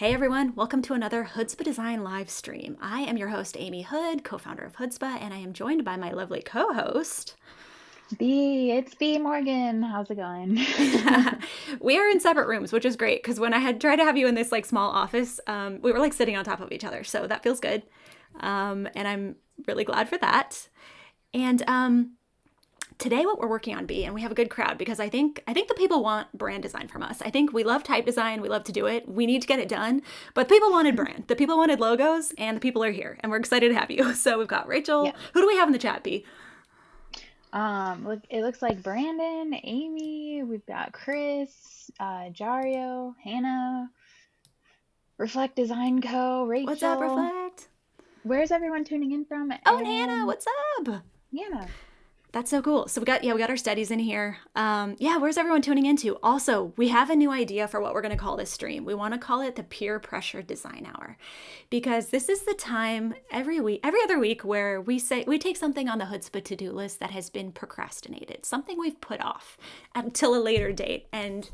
Hey everyone, welcome to another Hoodzpah Design live stream. I am your host, Amy Hood, co-founder of Hoodzpah, and I am joined by my lovely co-host. It's B Morgan. How's it going? We are in separate rooms, which is great because when I had tried to have you in this like small office, we were like sitting on top of each other, so that feels good, and I'm really glad for that. And today what we're working on, B, and we have a good crowd because I think the people want brand design from us. I think we love type design, we love to do it, we need to get it done, but the people wanted brand, the people wanted logos, and the people are here, and we're excited to have you. So we've got Rachel. Yeah. Who do we have in the chat, B? It looks like Brandon, Amy, we've got Chris, Jario, Hannah, Reflect Design Co., What's up, Rachel. Reflect? Where's everyone tuning in from? Oh, and Hannah, And what's up? yeah, That's so cool. So we got our studies in here. Yeah, where's everyone tuning into? Also, we have a new idea for what we're going to call this stream. We want to call it the Peer Pressure Design Hour, because this is the time every other week, where we take something on the Hoodzpah to-do list that has been procrastinated, something we've put off until a later date, and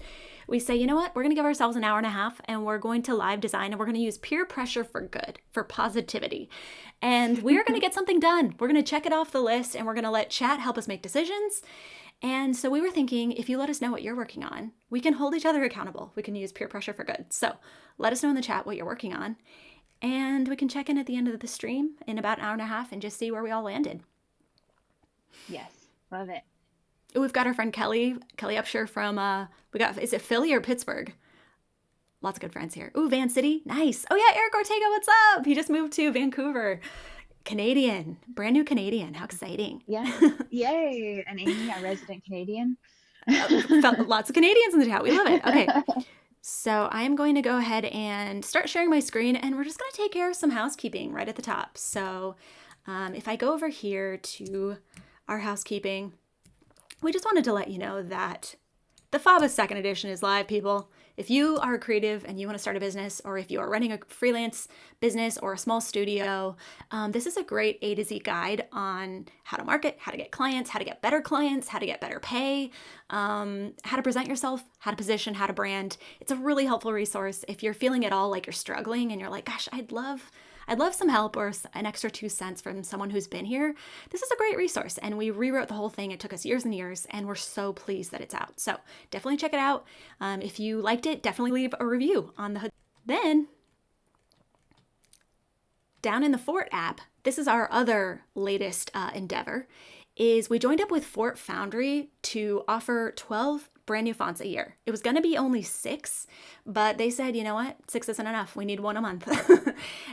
we say, you know what, we're going to give ourselves an hour and a half and we're going to live design and we're going to use peer pressure for good, for positivity. And we're going to get something done. We're going to check it off the list and we're going to let chat help us make decisions. And so we were thinking, if you let us know what you're working on, we can hold each other accountable. We can use peer pressure for good. So let us know in the chat what you're working on. And we can check in at the end of the stream in about an hour and a half and just see where we all landed. yes, love it. We've got our friend Kelly Upshur from, is it Philly or Pittsburgh? Lots of good friends here. Ooh, Van City, nice. Oh yeah, Eric Ortega, what's up? He just moved to Vancouver. Canadian, brand new Canadian, how exciting. Yeah, yay. And Amy, our resident Canadian. Lots of Canadians in the chat, we love it. Okay, so I'm going to go ahead and start sharing my screen and we're just gonna take care of some housekeeping right at the top. So if I go over here to our housekeeping, we just wanted to let you know that the FABA second edition is live, people. If you are a creative and you want to start a business, or if you are running a freelance business or a small studio, this is a great A to Z guide on how to market, how to get clients, how to get better clients, how to get better pay, how to present yourself, how to position, how to brand. It's a really helpful resource if you're feeling at all like you're struggling and you're like, gosh, I'd love some help or an extra 2 cents from someone who's been here. This is a great resource, and we rewrote the whole thing. It took us years and years, and we're so pleased that it's out. So definitely check it out. If you liked it, definitely leave a review on the Hood. Then down in the Fort app, this is our other latest endeavor, is we joined up with Fort Foundry to offer 12 brand new fonts a year. It was going to be only 6, but they said, you know what, 6 isn't enough. We need 1 a month.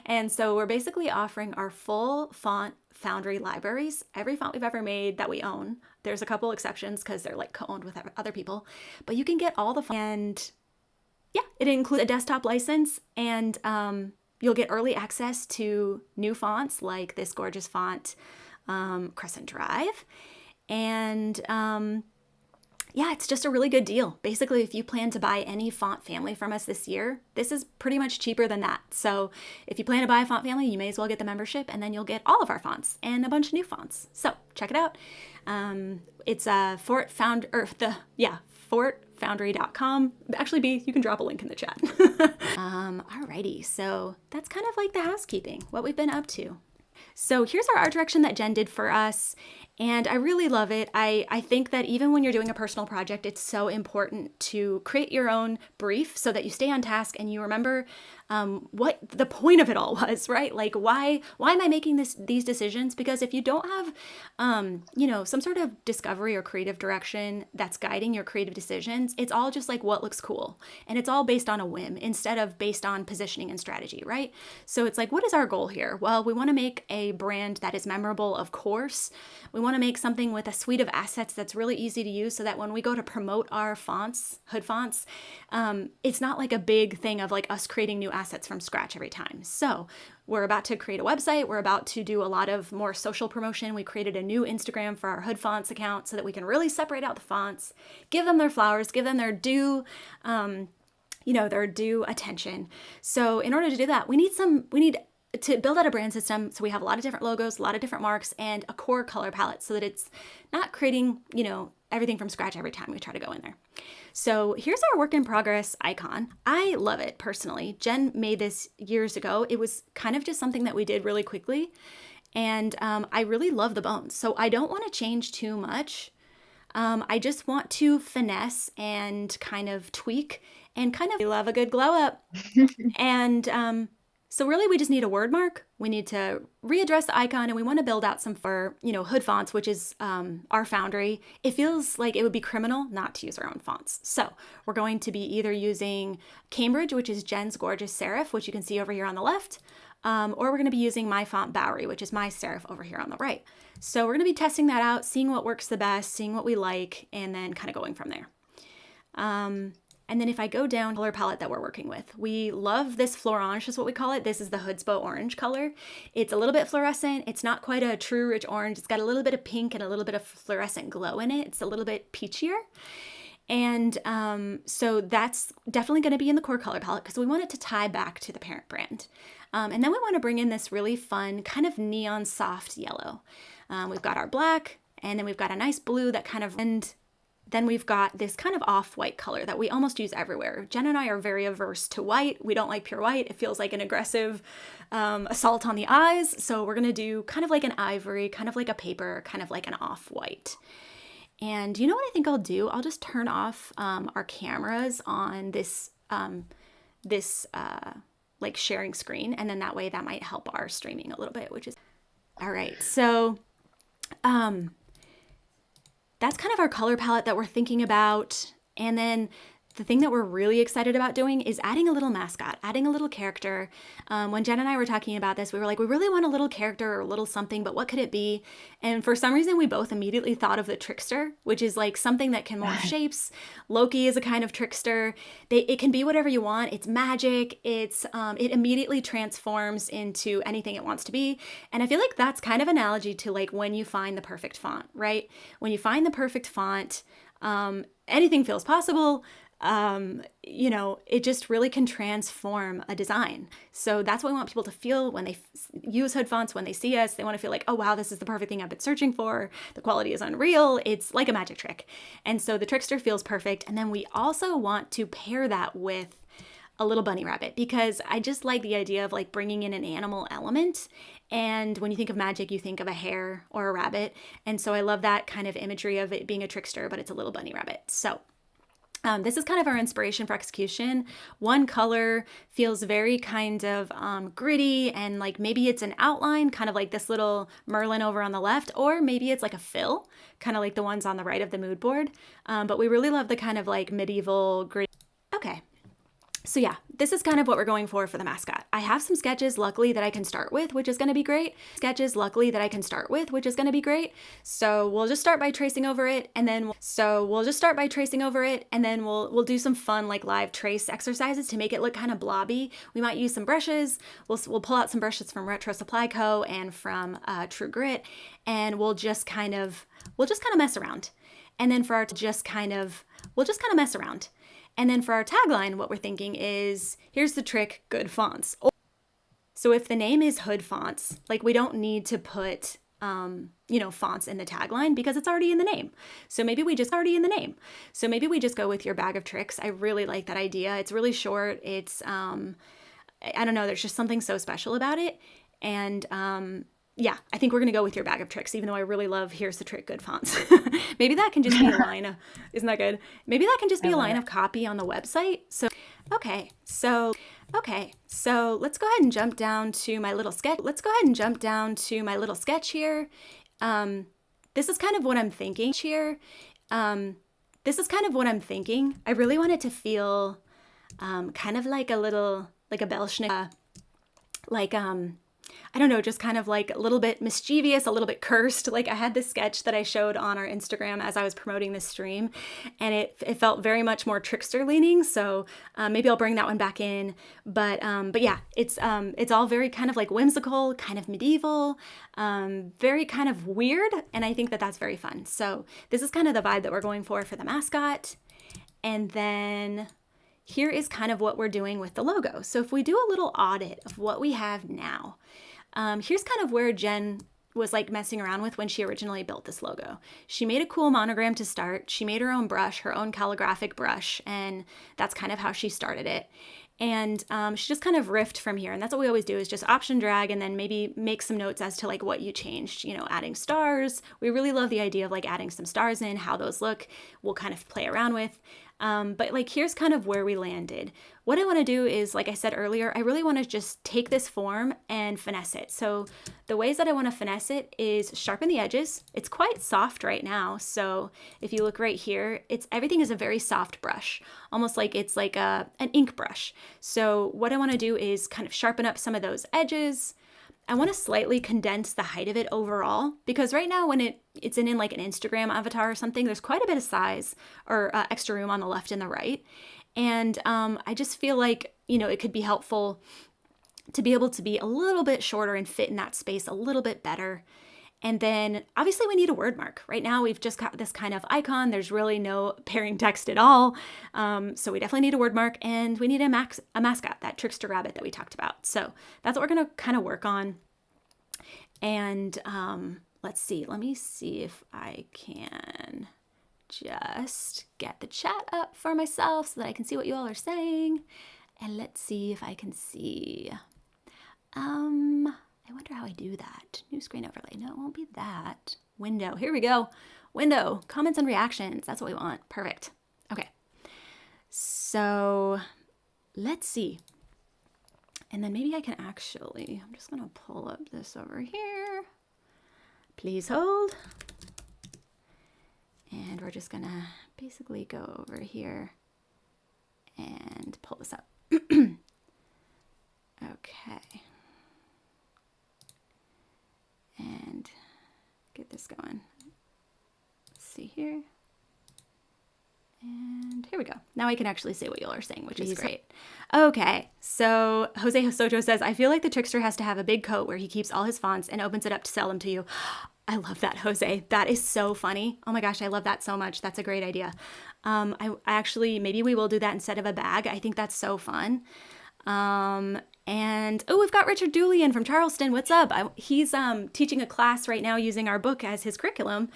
And so we're basically offering our full font Foundry libraries, every font we've ever made that we own. There's a couple exceptions because they're like co-owned with other people, but you can get all the fonts. And yeah, it includes a desktop license, and you'll get early access to new fonts like this gorgeous font, Crescent Drive. And yeah, it's just a really good deal. Basically, if you plan to buy any font family from us this year, this is pretty much cheaper than that. So if you plan to buy a font family, you may as well get the membership, and then you'll get all of our fonts and a bunch of new fonts. So check it out. It's fortfoundry.com. Actually, B, you can drop a link in the chat. Alrighty, so that's kind of like the housekeeping, what we've been up to. So here's our art direction that Jen did for us, and I really love it. I think that even when you're doing a personal project, it's so important to create your own brief so that you stay on task and you remember what the point of it all was, right? Like, why am I making these decisions? Because if you don't have, some sort of discovery or creative direction that's guiding your creative decisions, it's all just like what looks cool. And it's all based on a whim instead of based on positioning and strategy, right? So it's like, what is our goal here? Well, we want to make a brand that is memorable, of course. We want to make something with a suite of assets that's really easy to use so that when we go to promote our fonts, Hood fonts, it's not like a big thing of like us creating new assets from scratch every time. So we're about to create a website. We're about to do a lot of more social promotion. We created a new Instagram for our Hood Fonts account so that we can really separate out the fonts, give them their flowers, give them their due, their due attention. So in order to do that, we need to build out a brand system, so we have a lot of different logos, a lot of different marks, and a core color palette so that it's not creating, everything from scratch every time we try to go in there. So here's our work in progress icon. I love it personally. Jen made this years ago. It was kind of just something that we did really quickly. And I really love the bones. So I don't want to change too much. I just want to finesse and kind of tweak and kind of love a good glow up. And so really we just need a word mark. We need to readdress the icon, and we want to build out some for, Hood fonts, which is our foundry. It feels like it would be criminal not to use our own fonts. So we're going to be either using Cambridge, which is Jen's gorgeous serif, which you can see over here on the left, or we're going to be using my font Bowery, which is my serif over here on the right. So we're going to be testing that out, seeing what works the best, seeing what we like, and then kind of going from there. And then if I go down color palette that we're working with, we love this Florange is what we call it. This is the Hoodzpah orange color. It's a little bit fluorescent. It's not quite a true rich orange. It's got a little bit of pink and a little bit of fluorescent glow in it. It's a little bit peachier. And so that's definitely going to be in the core color palette because we want it to tie back to the parent brand. And then we want to bring in this really fun kind of neon soft yellow. We've got our black, and then we've got a nice blue that kind of, and then we've got this kind of off-white color that we almost use everywhere. Jen and I are very averse to white. We don't like pure white. It feels like an aggressive assault on the eyes. So we're going to do kind of like an ivory, kind of like a paper, kind of like an off-white. And you know what I think I'll do? I'll just turn off our cameras on this like sharing screen. And then that way that might help our streaming a little bit, which is all right. So that's kind of our color palette that we're thinking about. And then the thing that we're really excited about doing is adding a little mascot, adding a little character. When Jen and I were talking about this, we were like, we really want a little character or a little something, but what could it be? And for some reason, we both immediately thought of the trickster, which is like something that can morph shapes. Loki is a kind of trickster. It can be whatever you want. It's magic. It immediately transforms into anything it wants to be. And I feel like that's kind of analogy to like when you find the perfect font, right? When you find the perfect font, anything feels possible. It just really can transform a design. So that's what we want people to feel when they use Hood fonts, when they see us. They want to feel like, oh, wow, this is the perfect thing I've been searching for. The quality is unreal. It's like a magic trick. And so the trickster feels perfect. And then we also want to pair that with a little bunny rabbit, because I just like the idea of like bringing in an animal element. And when you think of magic, you think of a hare or a rabbit. And so I love that kind of imagery of it being a trickster, but it's a little bunny rabbit. So this is kind of our inspiration for execution. One color feels very kind of gritty, and like maybe it's an outline, kind of like this little Merlin over on the left, or maybe it's like a fill, kind of like the ones on the right of the mood board. But we really love the kind of like medieval gritty. Okay. So yeah, this is kind of what we're going for the mascot. I have some sketches, luckily, that I can start with, which is going to be great. So we'll just start by tracing over it, and then we'll do some fun like live trace exercises to make it look kind of blobby. We might use some brushes. We'll pull out some brushes from Retro Supply Co. and from True Grit, and we'll just kind of mess around. And then for our And then for our tagline, what we're thinking is, here's the trick, good fonts. So if the name is Hood Fonts, like we don't need to put, fonts in the tagline because it's already in the name. So maybe we just go with your bag of tricks. I really like that idea. It's really short. It's, I don't know, there's just something so special about it. And, yeah, I think we're going to go with your bag of tricks, even though I really love here's the trick, good fonts. Maybe that can just be a line of, isn't that good? Maybe that can just be a line of copy on the website. So let's go ahead and jump down to my little sketch. Here. This is kind of what I'm thinking here. I really want it to feel kind of like a little, like a Belschnick, I don't know, just kind of like a little bit mischievous, a little bit cursed. Like I had this sketch that I showed on our Instagram as I was promoting this stream, and it felt very much more trickster leaning. So maybe I'll bring that one back in. But yeah, it's all very kind of like whimsical, kind of medieval, very kind of weird. And I think that that's very fun. So this is kind of the vibe that we're going for the mascot. And then here is kind of what we're doing with the logo. So if we do a little audit of what we have now, here's kind of where Jen was like messing around with when she originally built this logo. She made a cool monogram to start. She made her own brush, her own calligraphic brush, and that's kind of how she started it. And she just kind of riffed from here. And that's what we always do, is just option drag and then maybe make some notes as to like what you changed, you know, adding stars. We really love the idea of like adding some stars in, how those look, we'll kind of play around with. But like, here's kind of where we landed. What I want to do is, like I said earlier, I really want to just take this form and finesse it. So the ways that I want to finesse it is sharpen the edges. It's quite soft right now. So if you look right here, everything is a very soft brush, almost like it's like an ink brush. So what I want to do is kind of sharpen up some of those edges. I want to slightly condense the height of it overall, because right now when it's in like an Instagram avatar or something, there's quite a bit of size or extra room on the left and the right. And I just feel like, you know, it could be helpful to be able to be a little bit shorter and fit in that space a little bit better. And then obviously we need a word mark. Right now we've just got this kind of icon. There's really no pairing text at all. So we definitely need a word mark, and we need a mascot, that trickster rabbit that we talked about. So that's what we're going to kind of work on. And let's see. Let me see if I can just get the chat up for myself so that I can see what you all are saying. And let's see if I can see. I wonder how I do that. New screen overlay. No, it won't be that. Window. Here we go. Window. Comments and reactions. That's what we want. Perfect. Okay. So let's see. And then maybe I can actually, I'm just going to pull up this over here. Please hold. And we're just going to basically go over here and pull this up. Okay. And get this going. Let's see here. And here we go. Now I can actually say what you all are saying, which is great. Okay, so Jose Sojo says, I feel like the trickster has to have a big coat where he keeps all his fonts and opens it up to sell them to you. I love that, Jose. That is so funny. Oh my gosh, I love that so much. That's a great idea. I actually, maybe we will do that instead of a bag. I think that's so fun. And oh, we've got Richard Dooley from Charleston. What's up? He's teaching a class right now using our book as his curriculum.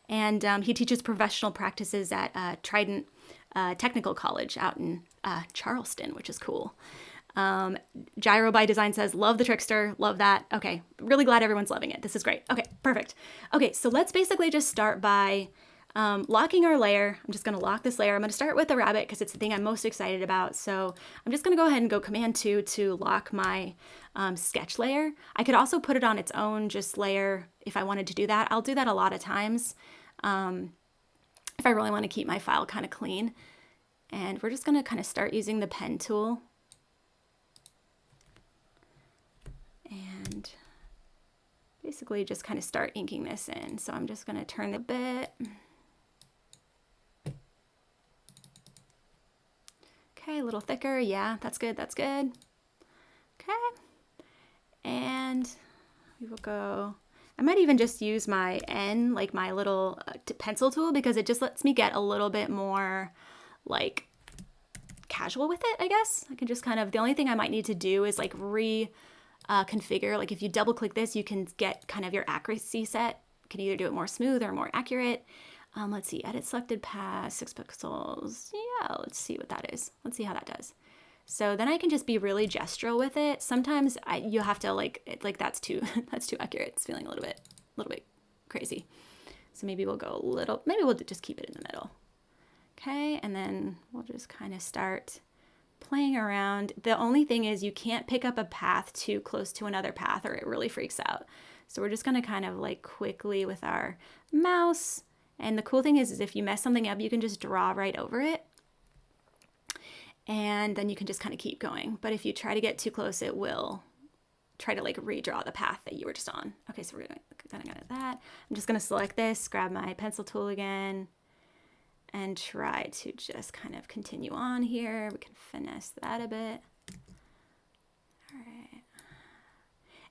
And he teaches professional practices at Trident Technical College out in Charleston, which is cool. Gyro by Design says, love the trickster. Love that. Okay. Really glad everyone's loving it. This is great. Okay. Perfect. Okay. So let's basically just start by locking our layer. I'm just going to lock this layer. I'm going to start with the rabbit because it's the thing I'm most excited about. So I'm just going to go ahead and go Command 2 to lock my sketch layer. I could also put it on its own just layer if I wanted to do that. I'll do that a lot of times if I really want to keep my file kind of clean. And we're just going to kind of start using the pen tool. And basically just kind of start inking this in. So I'm just going to turn the bit. Okay, a little thicker. Yeah, that's good. That's good. Okay. And we will go, I might even just use my N, like my little pencil tool, because it just lets me get a little bit more like casual with it, I guess. I can just kind of, the only thing I might need to do is like configure, like if you double click this, you can get kind of your accuracy set. You can either do it more smooth or more accurate. Let's see, edit selected path, 6 pixels. Yeah, let's see what that is. Let's see how that does. So then I can just be really gestural with it. Sometimes you have to like that's too accurate. It's feeling a little bit crazy. So maybe we'll go a little, maybe we'll just keep it in the middle. Okay, and then we'll just kind of start playing around. The only thing is you can't pick up a path too close to another path or it really freaks out. So we're just gonna kind of like quickly with our mouse. And the cool thing is if you mess something up, you can just draw right over it. And then you can just kind of keep going. But if you try to get too close, it will try to like redraw the path that you were just on. Okay, so we're gonna go to that. I'm just gonna select this, grab my pencil tool again, and try to just kind of continue on here. We can finesse that a bit. All right.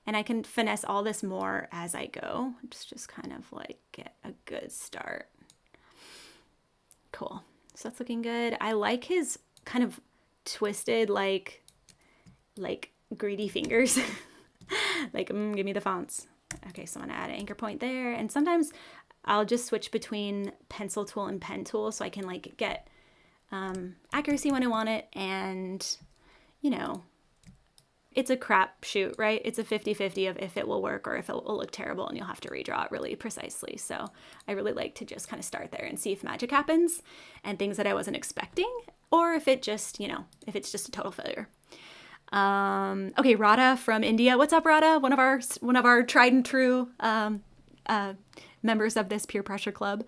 And I can finesse all this more as I go. Just kind of like get a good start. Cool. So that's looking good. I like his kind of twisted like greedy fingers. Like, give me the fonts. Okay, so I'm gonna add an anchor point there. And sometimes I'll just switch between pencil tool and pen tool so I can like get accuracy when I want it. And, you know, it's a crapshoot, right? It's a 50-50 of if it will work or if it will look terrible and you'll have to redraw it really precisely. So I really like to just kind of start there and see if magic happens and things that I wasn't expecting, or if it just, you know, if it's just a total failure. Okay, Radha from India. What's up, Radha? One of our tried and true members of this peer pressure club.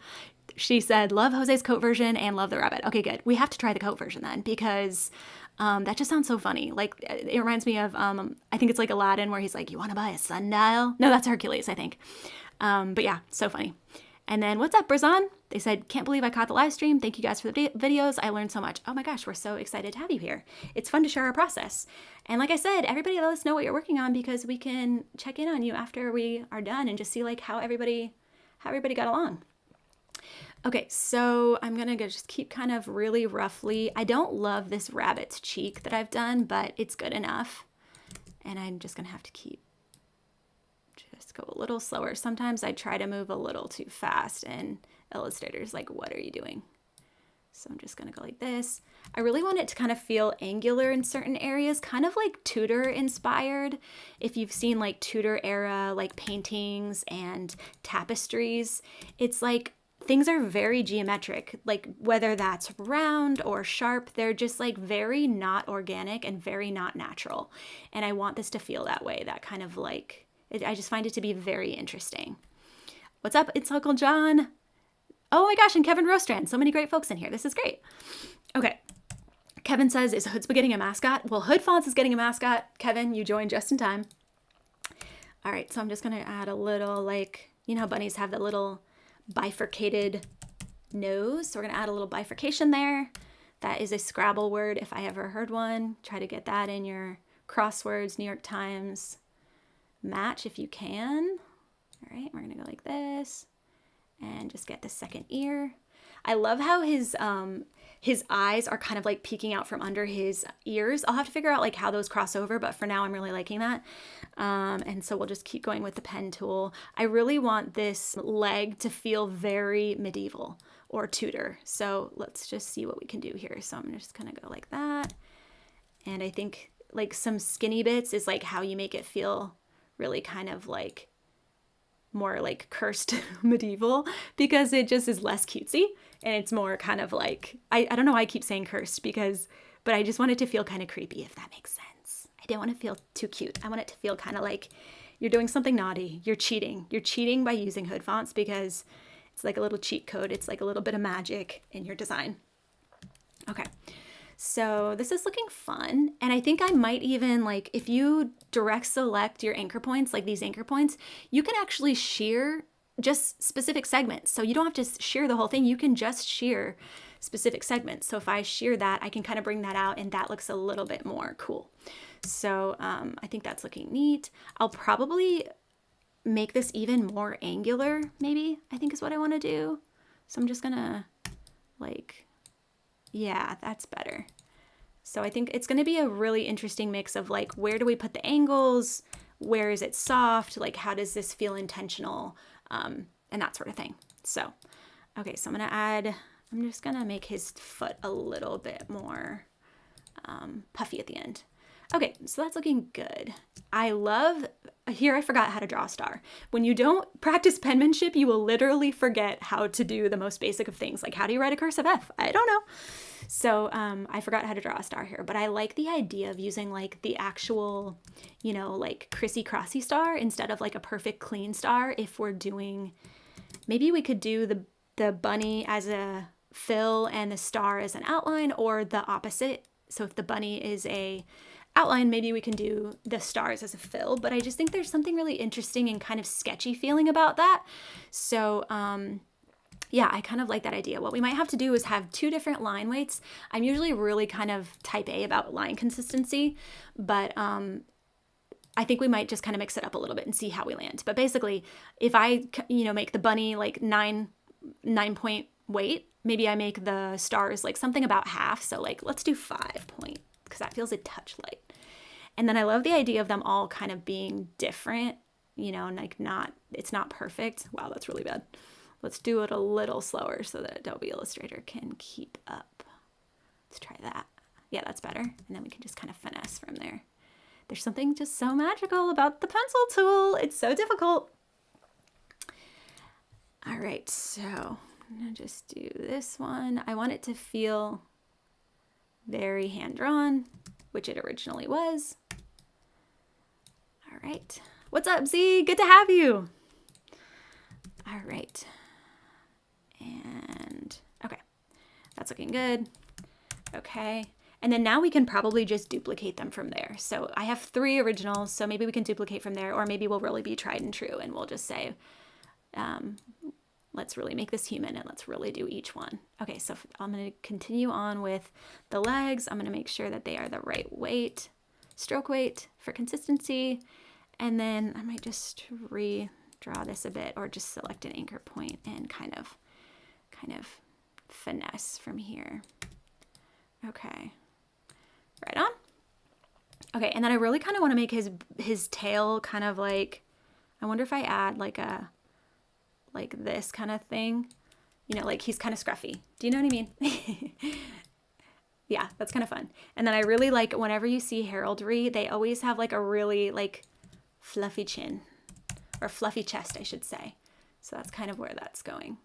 She said, love Jose's coat version and love the rabbit. Okay, good. We have to try the coat version then, because that just sounds so funny. Like, it reminds me of, I think it's like Aladdin where he's like, you want to buy a sundial? No, that's Hercules, I think. But yeah, so funny. And then, what's up, Brazan? They said, can't believe I caught the live stream. Thank you guys for the videos. I learned so much. Oh my gosh, we're so excited to have you here. It's fun to share our process. And like I said, everybody let us know what you're working on, because we can check in on you after we are done and just see like how everybody got along. Okay, so I'm gonna just keep kind of really roughly. I don't love this rabbit's cheek that I've done, but it's good enough. And I'm just gonna have to just go a little slower. Sometimes I try to move a little too fast and Illustrator's like, what are you doing? So I'm just gonna go like this. I really want it to kind of feel angular in certain areas, kind of like Tudor inspired. If you've seen like Tudor era like paintings and tapestries, it's like things are very geometric, like whether that's round or sharp, they're just like very not organic and very not natural. And I want this to feel that way, that kind of like, I just find it to be very interesting. What's up? It's Uncle John. Oh my gosh, and Kevin Rostrand. So many great folks in here. This is great. Okay. Kevin says, is Hoodzpah getting a mascot? Well, Hood Fonts is getting a mascot. Kevin, you joined just in time. All right, so I'm just going to add a little, like, you know how bunnies have that little bifurcated nose? So we're going to add a little bifurcation there. That is a Scrabble word if I ever heard one. Try to get that in your crosswords, New York Times match if you can. All right, we're going to go like this. And just get the second ear. I love how his eyes are kind of like peeking out from under his ears. I'll have to figure out like how those cross over, but for now I'm really liking that. And so we'll just keep going with the pen tool. I really want this leg to feel very medieval or Tudor. So let's just see what we can do here. So I'm just gonna go like that. And I think like some skinny bits is like how you make it feel really kind of like more like cursed medieval, because it just is less cutesy and it's more kind of like, I don't know why I keep saying cursed, but I just want it to feel kind of creepy, if that makes sense. I don't want to feel too cute. I want it to feel kind of like you're doing something naughty. You're cheating by using Hood fonts, because it's like a little cheat code. It's like a little bit of magic in your design. Okay. So this is looking fun. And I think I might even like, if you direct select your anchor points, like these anchor points, you can actually shear just specific segments. So you don't have to shear the whole thing. You can just shear specific segments. So if I shear that, I can kind of bring that out and that looks a little bit more cool. So I think that's looking neat. I'll probably make this even more angular, maybe, I think is what I want to do. So I'm just gonna like, yeah, that's better. So I think it's going to be a really interesting mix of like, where do we put the angles? Where is it soft? Like, how does this feel intentional? And that sort of thing. So, okay, so I'm just going to make his foot a little bit more puffy at the end. Okay, so that's looking good. I forgot how to draw a star. When you don't practice penmanship, you will literally forget how to do the most basic of things. Like, how do you write a cursive F? I don't know. So I forgot how to draw a star here, but I like the idea of using like the actual, you know, like crissy-crossy star instead of like a perfect clean star. If we're doing, maybe we could do the bunny as a fill and the star as an outline, or the opposite. So if the bunny is a outline, maybe we can do the stars as a fill, but I just think there's something really interesting and kind of sketchy feeling about that. So yeah, I kind of like that idea. What we might have to do is have 2 different line weights. I'm usually really kind of type A about line consistency, but I think we might just kind of mix it up a little bit and see how we land. But basically, if I, you know, make the bunny like 9 point weight, maybe I make the stars like something about half. So like, let's do 5 point because that feels a touch light. And then I love the idea of them all kind of being different, you know, and like it's not perfect. Wow, that's really bad. Let's do it a little slower so that Adobe Illustrator can keep up. Let's try that. Yeah, that's better. And then we can just kind of finesse from there. There's something just so magical about the pencil tool. It's so difficult. All right, so I'm gonna just do this one. I want it to feel very hand-drawn, which it originally was. All right. What's up, Z? Good to have you. All right. And okay, that's looking good. Okay. And then now we can probably just duplicate them from there. So I have 3 originals, so maybe we can duplicate from there, or maybe we'll really be tried and true and we'll just say, let's really make this human and let's really do each one. Okay, so I'm going to continue on with the legs. I'm going to make sure that they are the right weight, stroke weight for consistency. And then I might just redraw this a bit or just select an anchor point and kind of finesse from here. Okay, right on. Okay, and then I really kind of want to make his tail kind of like, I wonder if I add like this kind of thing, you know, like he's kind of scruffy. Do you know what I mean? Yeah, that's kind of fun. And then I really like whenever you see heraldry, they always have like a really like fluffy chin or fluffy chest, I should say. So that's kind of where that's going.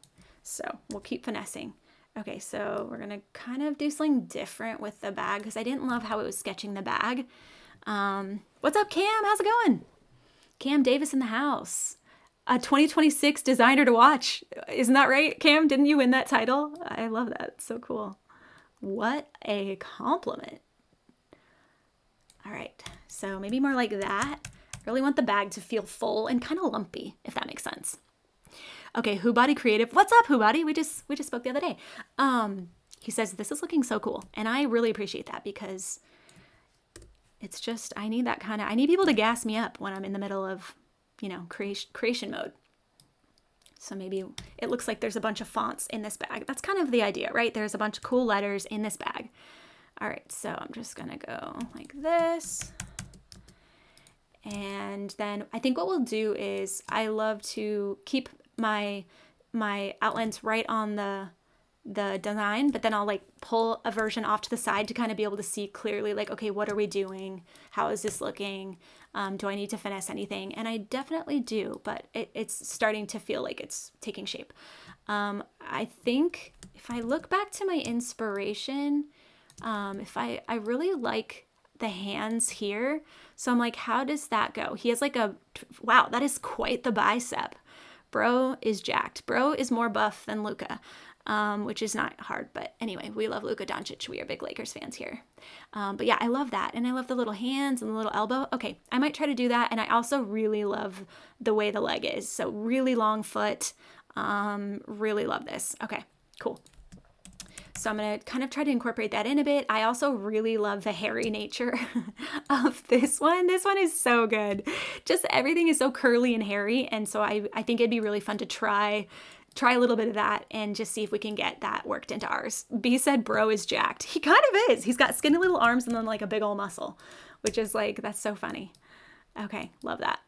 So we'll keep finessing. Okay, so we're gonna kind of do something different with the bag because I didn't love how it was sketching the bag. What's up, Cam? How's it going? Cam Davis in the house. A 2026 designer to watch. Isn't that right, Cam? Didn't you win that title? I love that. It's so cool. What a compliment. All right, so maybe more like that. I really want the bag to feel full and kind of lumpy, if that makes sense. Okay, Whobody Creative. What's up, Whobody? We just spoke the other day. He says, this is looking so cool. And I really appreciate that because it's just, I need people to gas me up when I'm in the middle of, you know, creation mode. So maybe it looks like there's a bunch of fonts in this bag. That's kind of the idea, right? There's a bunch of cool letters in this bag. All right, so I'm just gonna go like this. And then I think what we'll do is I love to keep my outlines right on the design, but then I'll like pull a version off to the side to kind of be able to see clearly like, okay, what are we doing? How is this looking? Do I need to finesse anything? And I definitely do, but it's starting to feel like it's taking shape. I think if I look back to my inspiration, if I really like the hands here. So I'm like, how does that go? He has like wow, that is quite the bicep. Bro is jacked. Bro is more buff than Luka, which is not hard. But anyway, we love Luka Doncic. We are big Lakers fans here. But yeah, I love that. And I love the little hands and the little elbow. Okay, I might try to do that. And I also really love the way the leg is. So really long foot. Really love this. Okay, cool. So I'm going to kind of try to incorporate that in a bit. I also really love the hairy nature of this one. This one is so good. Just everything is so curly and hairy. And so I think it'd be really fun to try a little bit of that and just see if we can get that worked into ours. B said bro is jacked. He kind of is. He's got skinny little arms and then like a big old muscle, which is like, that's so funny. Okay, love that.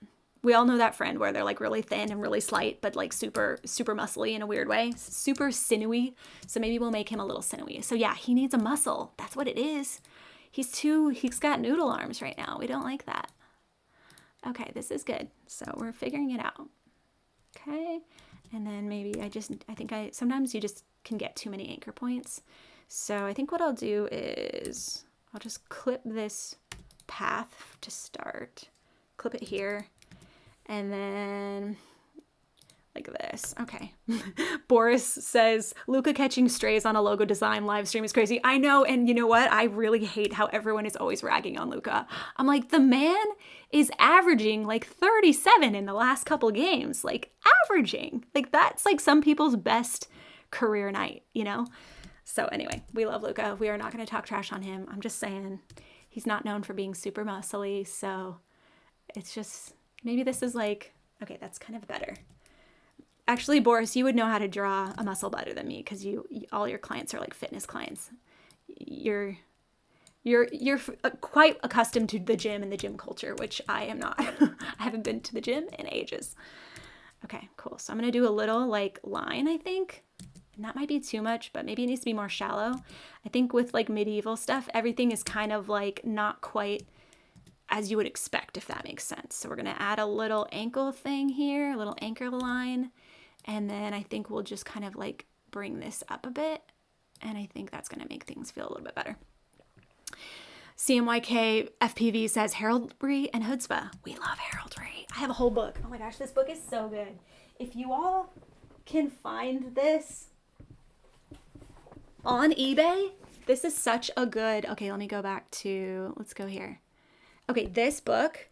We all know that friend where they're like really thin and really slight, but like super, super muscly in a weird way. Super sinewy. So maybe we'll make him a little sinewy. So yeah, he needs a muscle. That's what it is. He's got noodle arms right now. We don't like that. Okay, this is good. So we're figuring it out. Okay. And then maybe sometimes you just can get too many anchor points. So I think what I'll do is I'll just clip this path to start. Clip it here. And then like this. Okay. Boris says, Luka catching strays on a logo design live stream is crazy. I know. And you know what? I really hate how everyone is always ragging on Luka. I'm like, the man is averaging like 37 in the last couple games. Like averaging. Like that's like some people's best career night, you know? So anyway, we love Luka. We are not going to talk trash on him. I'm just saying he's not known for being super muscly. So it's just... maybe this is like, okay, that's kind of better. Actually, Boris, you would know how to draw a muscle better than me because all your clients are like fitness clients. You're quite accustomed to the gym and the gym culture, which I am not. I haven't been to the gym in ages. Okay, cool. So I'm going to do a little like line, I think. And that might be too much, but maybe it needs to be more shallow. I think with like medieval stuff, everything is kind of like not quite as you would expect, if that makes sense. So we're going to add a little ankle thing here, a little anchor line. And then I think we'll just kind of like bring this up a bit. And I think that's going to make things feel a little bit better. CMYK FPV says heraldry and Hoodzpah. We love heraldry. I have a whole book. Oh my gosh, this book is so good. If you all can find this on eBay, this is such a good, okay, let me go back to, let's go here. Okay, this book,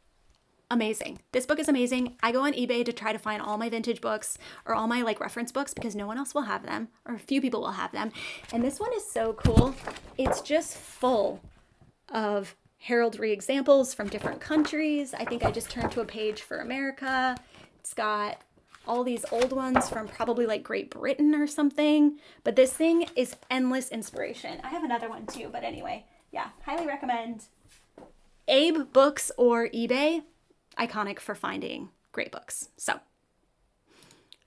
amazing. This book is amazing. I go on eBay to try to find all my vintage books or all my like reference books because no one else will have them, or a few people will have them. And this one is so cool. It's just full of heraldry examples from different countries. I think I just turned to a page for America. It's got all these old ones from probably like Great Britain or something. But this thing is endless inspiration. I have another one too, but anyway, yeah, highly recommend. Abe Books or eBay, iconic for finding great books. So,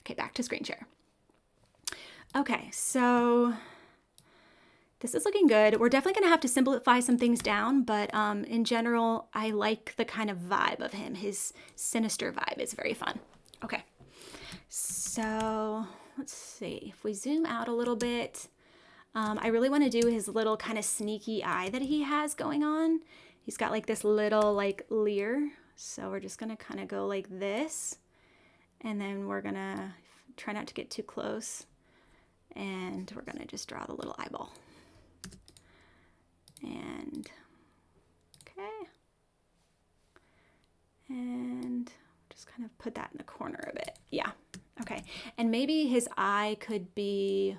okay, back to screen share. Okay, so this is looking good. We're definitely gonna have to simplify some things down, but in general, I like the kind of vibe of him. His sinister vibe is very fun. Okay, so let's see. If we zoom out a little bit, I really wanna do his little kind of sneaky eye that he has going on. He's got like this little like leer. So we're just gonna kind of go like this. And then we're gonna try not to get too close. And we're gonna just draw the little eyeball. And, okay. And just kind of put that in the corner a bit. Yeah, okay. And maybe his eye could be,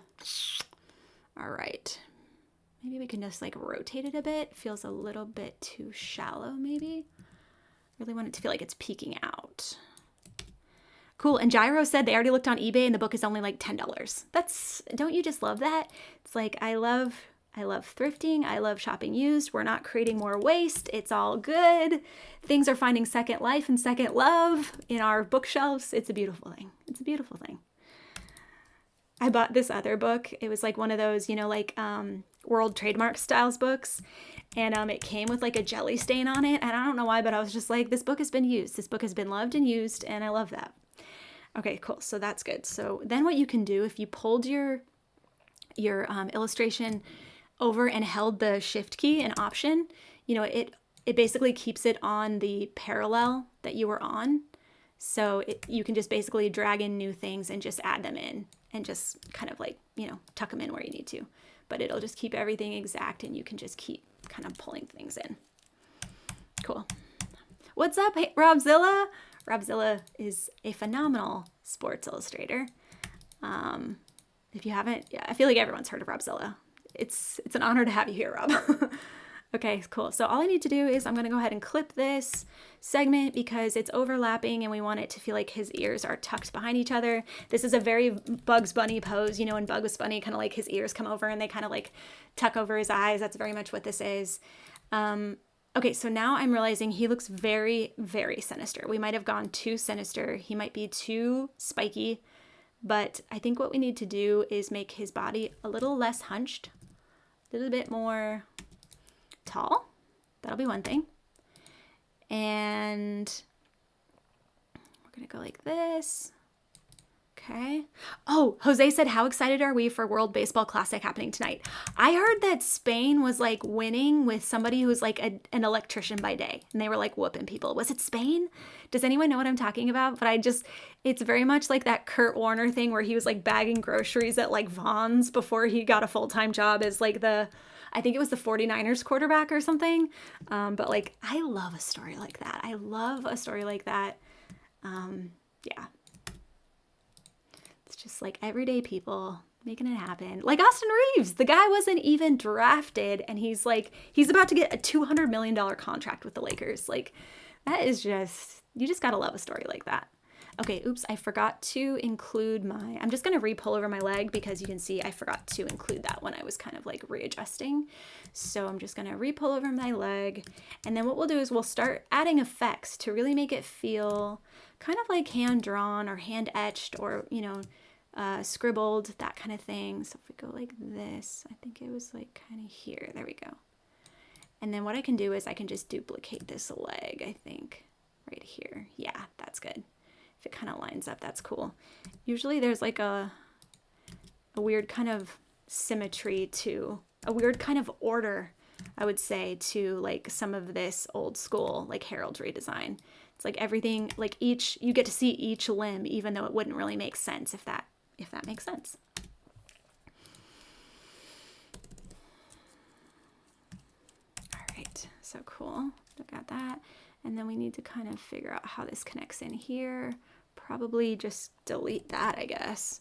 all right. Maybe we can just like rotate it a bit. Feels a little bit too shallow maybe. Really want it to feel like it's peeking out. Cool, and Gyro said they already looked on eBay and the book is only like $10. That's, don't you just love that? It's like, I love thrifting. I love shopping used. We're not creating more waste. It's all good. Things are finding second life and second love in our bookshelves. It's a beautiful thing. It's a beautiful thing. I bought this other book. It was like one of those, you know, like World Trademark Styles books. And it came with like a jelly stain on it. And I don't know why, but I was just like, this book has been used. This book has been loved and used. And I love that. Okay, cool. So that's good. So then what you can do, if you pulled your illustration over and held the shift key and option, you know, it basically keeps it on the parallel that you were on. So you can just basically drag in new things and just add them in and just kind of like, you know, tuck them in where you need to. But it'll just keep everything exact and you can just keep kind of pulling things in. Cool. What's up, hey, Robzilla? Robzilla is a phenomenal sports illustrator. If you haven't, yeah, I feel like everyone's heard of Robzilla. It's an honor to have you here, Rob. Okay, cool. So all I need to do is I'm going to go ahead and clip this segment because it's overlapping and we want it to feel like his ears are tucked behind each other. This is a very Bugs Bunny pose. You know, in Bugs Bunny, kind of like his ears come over and they kind of like tuck over his eyes. That's very much what this is. Okay, so now I'm realizing he looks very, very sinister. We might have gone too sinister. He might be too spiky, but I think what we need to do is make his body a little less hunched, a little bit more tall. That'll be one thing. And we're gonna go like this. Okay. Oh, Jose said, how excited are we for World Baseball Classic happening tonight? I heard that Spain was like winning with somebody who's like an electrician by day. And they were like whooping people. Was it Spain? Does anyone know what I'm talking about? But it's very much like that Kurt Warner thing where he was like bagging groceries at like Vons before he got a full-time job as like I think it was the 49ers quarterback or something. But like, I love a story like that. I love a story like that. Yeah. It's just like everyday people making it happen. Like Austin Reeves, the guy wasn't even drafted and he's about to get a $200 million contract with the Lakers. Like that is just, you just gotta love a story like that. Okay, oops, I forgot to include I'm just gonna re-pull over my leg because you can see I forgot to include that when I was kind of like readjusting. So I'm just gonna re-pull over my leg. And then what we'll do is we'll start adding effects to really make it feel kind of like hand-drawn or hand-etched or, you know, scribbled, that kind of thing. So if we go like this, I think it was like kind of here, there we go. And then what I can do is I can just duplicate this leg, I think, right here. Yeah, that's good. If it kind of lines up, that's cool. Usually there's like a weird kind of symmetry to, a weird kind of order, I would say, to like some of this old school like heraldry design. It's like everything, like you get to see each limb, even though it wouldn't really make sense if that makes sense. So cool, look at that. And then we need to kind of figure out how this connects in here. Probably just delete that, I guess.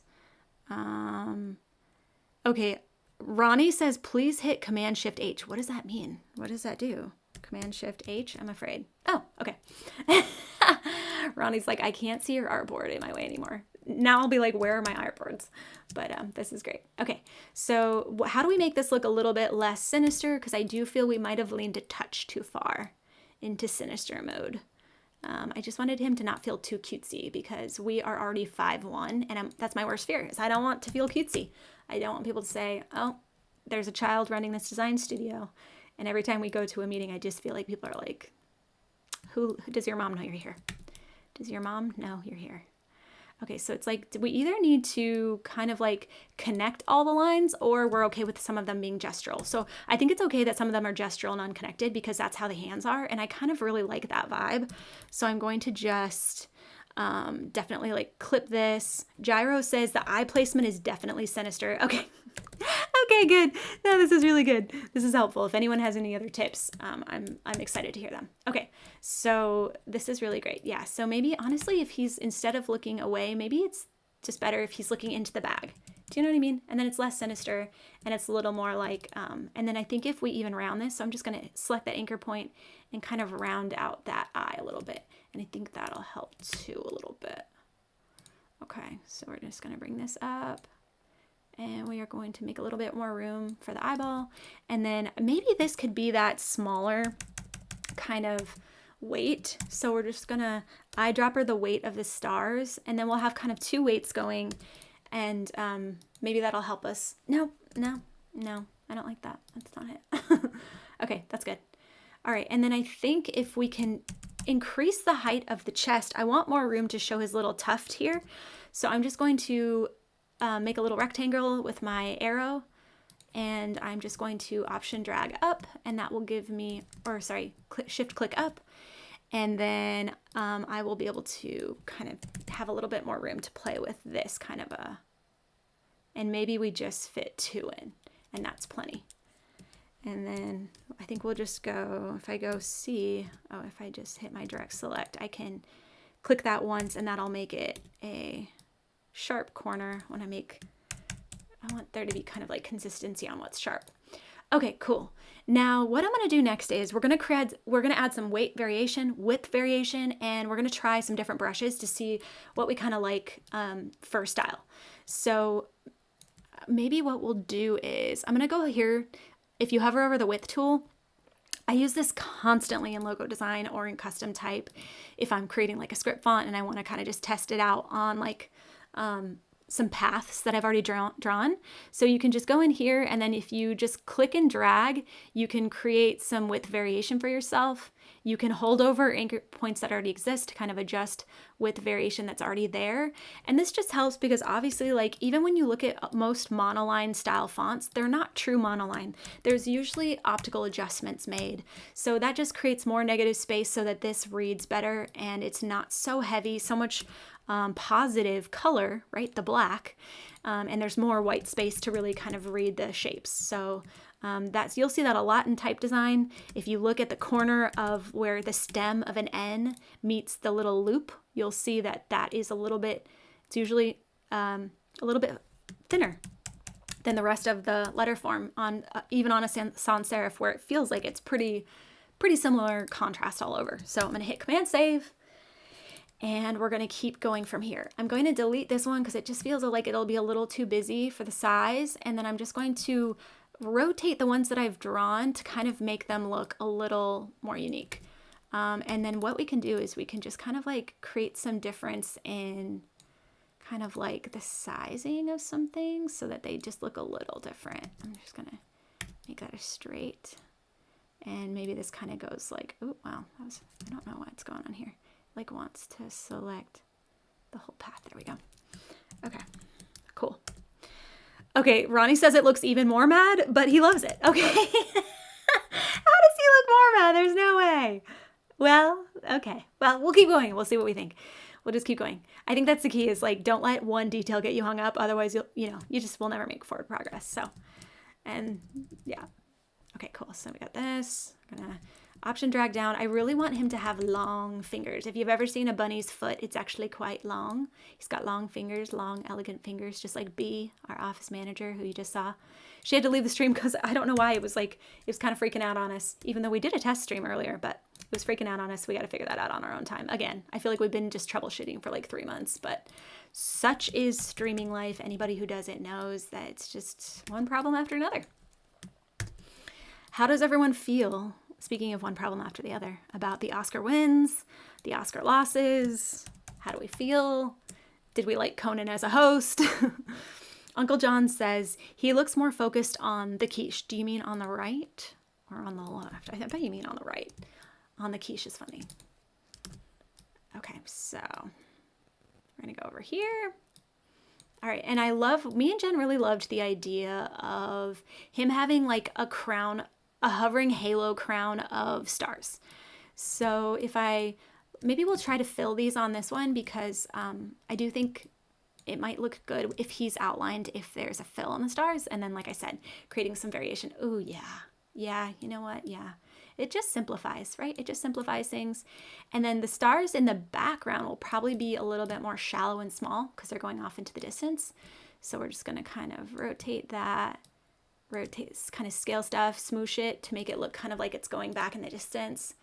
Okay, Ronnie says, please hit Command-Shift-H. What does that mean? What does that do? Command-Shift-H, I'm afraid. Oh, okay. Ronnie's like, I can't see your artboard in my way anymore. Now I'll be like, where are my artboards? But this is great. Okay, so how do we make this look a little bit less sinister? Because I do feel we might have leaned a touch too far into sinister mode. I just wanted him to not feel too cutesy because we are already 5'1", and that's my worst fear, is I don't want to feel cutesy. I don't want people to say, oh, there's a child running this design studio. And every time we go to a meeting, I just feel like people are like, who does your mom know you're here? Does your mom know you're here? Okay, so it's like, we either need to kind of like connect all the lines, or we're okay with some of them being gestural. So I think it's okay that some of them are gestural and unconnected because that's how the hands are. And I kind of really like that vibe. So I'm going to just definitely like clip this. Gyro says the eye placement is definitely sinister. Okay. Okay, good. No, this is really good. This is helpful. If anyone has any other tips, I'm excited to hear them. Okay, so this is really great. Yeah, so maybe honestly, if he's, instead of looking away, maybe it's just better if he's looking into the bag. Do you know what I mean? And then it's less sinister and it's a little more like, and then I think if we even round this, so I'm just gonna select that anchor point and kind of round out that eye a little bit. And I think that'll help too a little bit. Okay, so we're just gonna bring this up. And we are going to make a little bit more room for the eyeball. And then maybe this could be that smaller kind of weight. So we're just gonna eyedropper the weight of the stars, and then we'll have kind of two weights going. And maybe that'll help us. No, I don't like that. That's not it. Okay, that's good. All right, and then I think if we can increase the height of the chest, I want more room to show his little tuft here. So I'm just going to make a little rectangle with my arrow, and I'm just going to option drag up, and that will give me, or sorry, shift click up, and then I will be able to kind of have a little bit more room to play with this kind of and maybe we just fit 2 in, and that's plenty. And then I think we'll just go, if I go C, oh, if I just hit my direct select, I can click that once, and that'll make it a sharp corner when I want there to be kind of like consistency on what's sharp. Okay, cool. Now what I'm gonna do next is we're gonna add some weight variation, width variation, and we're gonna try some different brushes to see what we kind of like for style. So maybe what we'll do is I'm gonna go here. If you hover over the width tool, I use this constantly in logo design or in custom type if I'm creating like a script font and I want to kind of just test it out on like some paths that I've already drawn. So you can just go in here, and then if you just click and drag, you can create some width variation for yourself. You can hold over anchor points that already exist to kind of adjust width variation that's already there. And this just helps because obviously, like, even when you look at most monoline style fonts, they're not true monoline. There's usually optical adjustments made. So that just creates more negative space so that this reads better and it's not so heavy, so much positive color, right? The black, and there's more white space to really kind of read the shapes. So you'll see that a lot in type design. If you look at the corner of where the stem of an N meets the little loop, you'll see that that is a little bit, it's usually a little bit thinner than the rest of the letter form on even on a sans serif, where it feels like it's pretty similar contrast all over. So I'm gonna hit Command Save. And we're going to keep going from here. I'm going to delete this one because it just feels like it'll be a little too busy for the size. And then I'm just going to rotate the ones that I've drawn to kind of make them look a little more unique. And then what we can do is we can just kind of like create some difference in kind of like the sizing of some things so that they just look a little different. I'm just going to make that a straight. And maybe this kind of goes like, oh, wow, I don't know what's going on here. Like wants to select the whole path. There we go. Okay, cool. Okay, Ronnie says it looks even more mad, but he loves it. Okay. How does he look more mad? There's no way. Well, okay. Well, we'll keep going. We'll see what we think. We'll just keep going. I think that's the key is like, don't let one detail get you hung up. Otherwise, you just will never make forward progress. So, and yeah. Okay, cool. So we got this. I'm gonna option drag down. I really want him to have long fingers. If you've ever seen a bunny's foot, it's actually quite long. He's got long fingers, long, elegant fingers, just like B, our office manager who you just saw. She had to leave the stream because I don't know why. It was kind of freaking out on us, even though we did a test stream earlier, but it was freaking out on us. We got to figure that out on our own time. Again, I feel like we've been just troubleshooting for like 3 months, but such is streaming life. Anybody who does it knows that it's just one problem after another. How does everyone feel, speaking of one problem after the other, about the Oscar wins, the Oscar losses? How do we feel? Did we like Conan as a host? Uncle John says he looks more focused on the quiche. Do you mean on the right or on the left? I bet you mean on the right. On the quiche is funny. Okay, so we're gonna go over here. All right, and me and Jen really loved the idea of him having like a crown, a hovering halo crown of stars. So maybe we'll try to fill these on this one because I do think it might look good if he's outlined, if there's a fill on the stars. And then, like I said, creating some variation. Oh, yeah. Yeah, you know what? Yeah. It just simplifies, right? It just simplifies things. And then the stars in the background will probably be a little bit more shallow and small because they're going off into the distance. So we're just going to kind of rotate that, kind of scale stuff, smoosh it to make it look kind of like it's going back in the distance.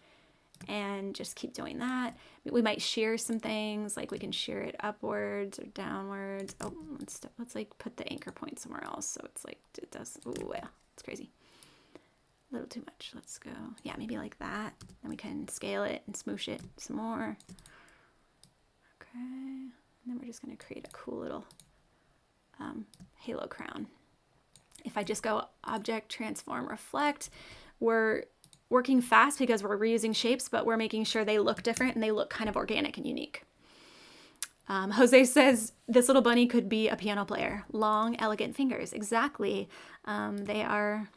And just keep doing that. We might shear some things, like we can shear it upwards or downwards. Oh, let's like put the anchor point somewhere else. So it's like, it does, ooh, yeah, it's crazy. A little too much. Let's go, yeah, maybe like that. Then we can scale it and smoosh it some more. Okay, and then we're just gonna create a cool little halo crown. If I just go object, transform, reflect, we're working fast because we're reusing shapes, but we're making sure they look different and they look kind of organic and unique. Jose says this little bunny could be a piano player. Long, elegant fingers. Exactly. They are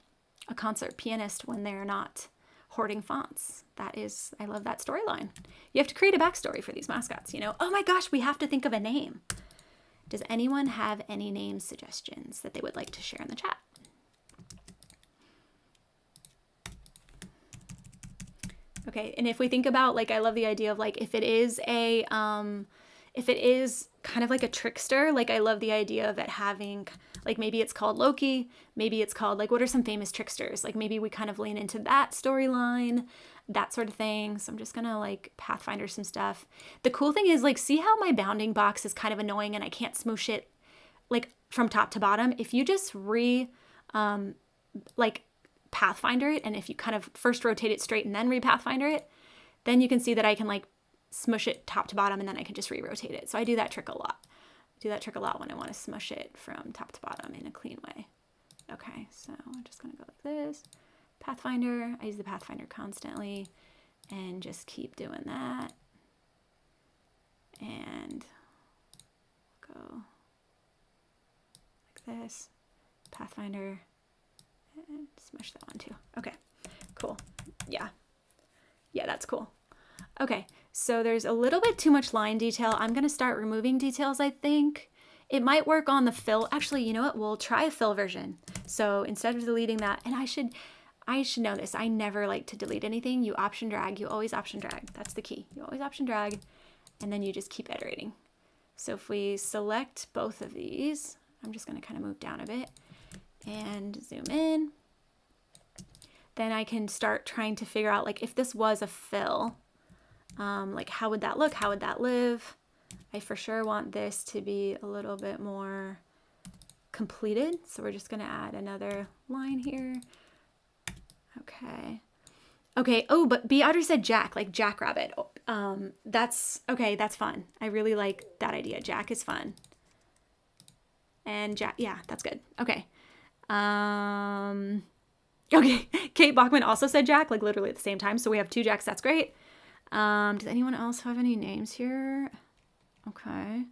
a concert pianist when they're not hoarding fonts. I love that storyline. You have to create a backstory for these mascots, you know? Oh my gosh, we have to think of a name. Does anyone have any name suggestions that they would like to share in the chat? Okay, and if we think about, like, I love the idea of, like, if it is kind of like a trickster, like, I love the idea of it having, like, maybe it's called Loki, maybe it's called, like, what are some famous tricksters? Like, maybe we kind of lean into that storyline, that sort of thing. So I'm just gonna, like, Pathfinder some stuff. The cool thing is, like, see how my bounding box is kind of annoying and I can't smoosh it, like, from top to bottom? If you just Pathfinder it, and if you kind of first rotate it straight and then re-Pathfinder it, then you can see that I can like smush it top to bottom and then I can just re-rotate it. So I do that trick a lot. When I want to smush it from top to bottom in a clean way. Okay, so I'm just gonna go like this. Pathfinder, I use the Pathfinder constantly and just keep doing that. And go like this. Pathfinder. And smush that one too. Okay, cool. Yeah, that's cool. Okay, so there's a little bit too much line detail. I'm gonna start removing details, I think. It might work on the fill. Actually, you know what? We'll try a fill version. So instead of deleting that, and I should know this. I never like to delete anything. You option drag, you always option drag. That's the key. You always option drag, and then you just keep iterating. So if we select both of these, I'm just gonna kind of move down a bit and zoom in, then I can start trying to figure out, like, if this was a fill, Like how would that look? How would that live? I for sure want this to be a little bit more completed. So we're just going to add another line here. Okay. Okay. Oh, but Audrey said Jack, like Jackrabbit. That's okay. That's fun. I really like that idea. Jack is fun. And Jack, yeah, that's good. Okay. Okay. Kate Bachman also said Jack, like literally at the same time. So we have 2 Jacks. That's great. Does anyone else have any names here? Okay.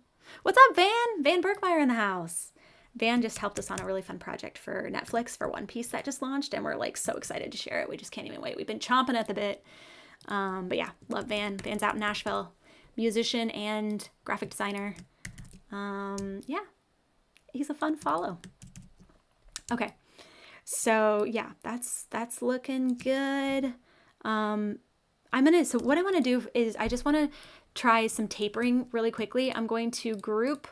What's up, Van? Van Berkmeyer in the house. Van just helped us on a really fun project for Netflix for One Piece that just launched, and we're like so excited to share it. We just can't even wait. We've been chomping at the bit. But yeah, love Van. Van's out in Nashville, musician and graphic designer. Yeah, he's a fun follow. Okay, so yeah, that's looking good. So what I want to do is I just want to try some tapering really quickly. I'm going to group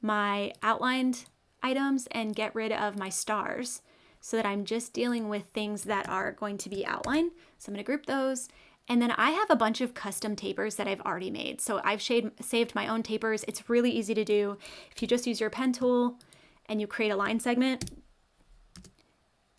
my outlined items and get rid of my stars so that I'm just dealing with things that are going to be outlined. So I'm going to group those. And then I have a bunch of custom tapers that I've already made. So I've saved my own tapers. It's really easy to do. If you just use your pen tool and you create a line segment,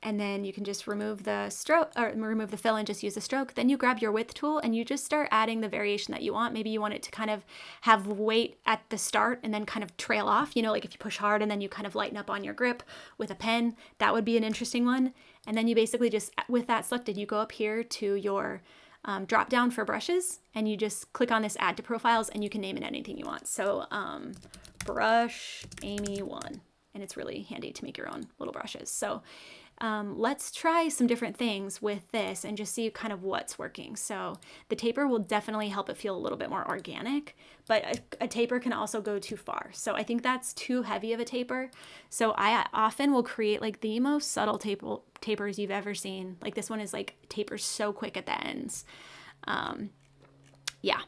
and then you can just remove the stroke or remove the fill and just use the stroke. Then you grab your width tool and you just start adding the variation that you want. Maybe you want it to kind of have weight at the start and then kind of trail off, you know, like if you push hard and then you kind of lighten up on your grip with a pen, that would be an interesting one. And then you basically just, with that selected, you go up here to your drop down for brushes and you just click on this add to profiles and you can name it anything you want. So brush Amy 1, and it's really handy to make your own little brushes. So let's try some different things with this and just see kind of what's working. So the taper will definitely help it feel a little bit more organic, but a taper can also go too far. So I think that's too heavy of a taper. So I often will create like the most subtle tapers you've ever seen. Like this one is like tapers so quick at the ends. Yeah.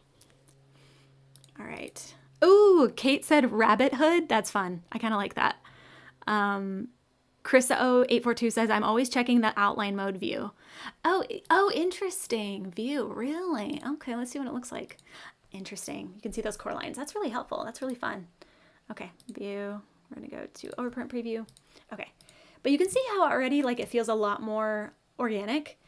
All right. Ooh, Kate said rabbit hood. That's fun. I kind of like that. Chrisa0842 says, I'm always checking the outline mode view. Oh, interesting. View, really? Okay, let's see what it looks like. Interesting. You can see those core lines. That's really helpful. That's really fun. Okay, view. We're going to go to overprint preview. Okay, but you can see how already like it feels a lot more organic.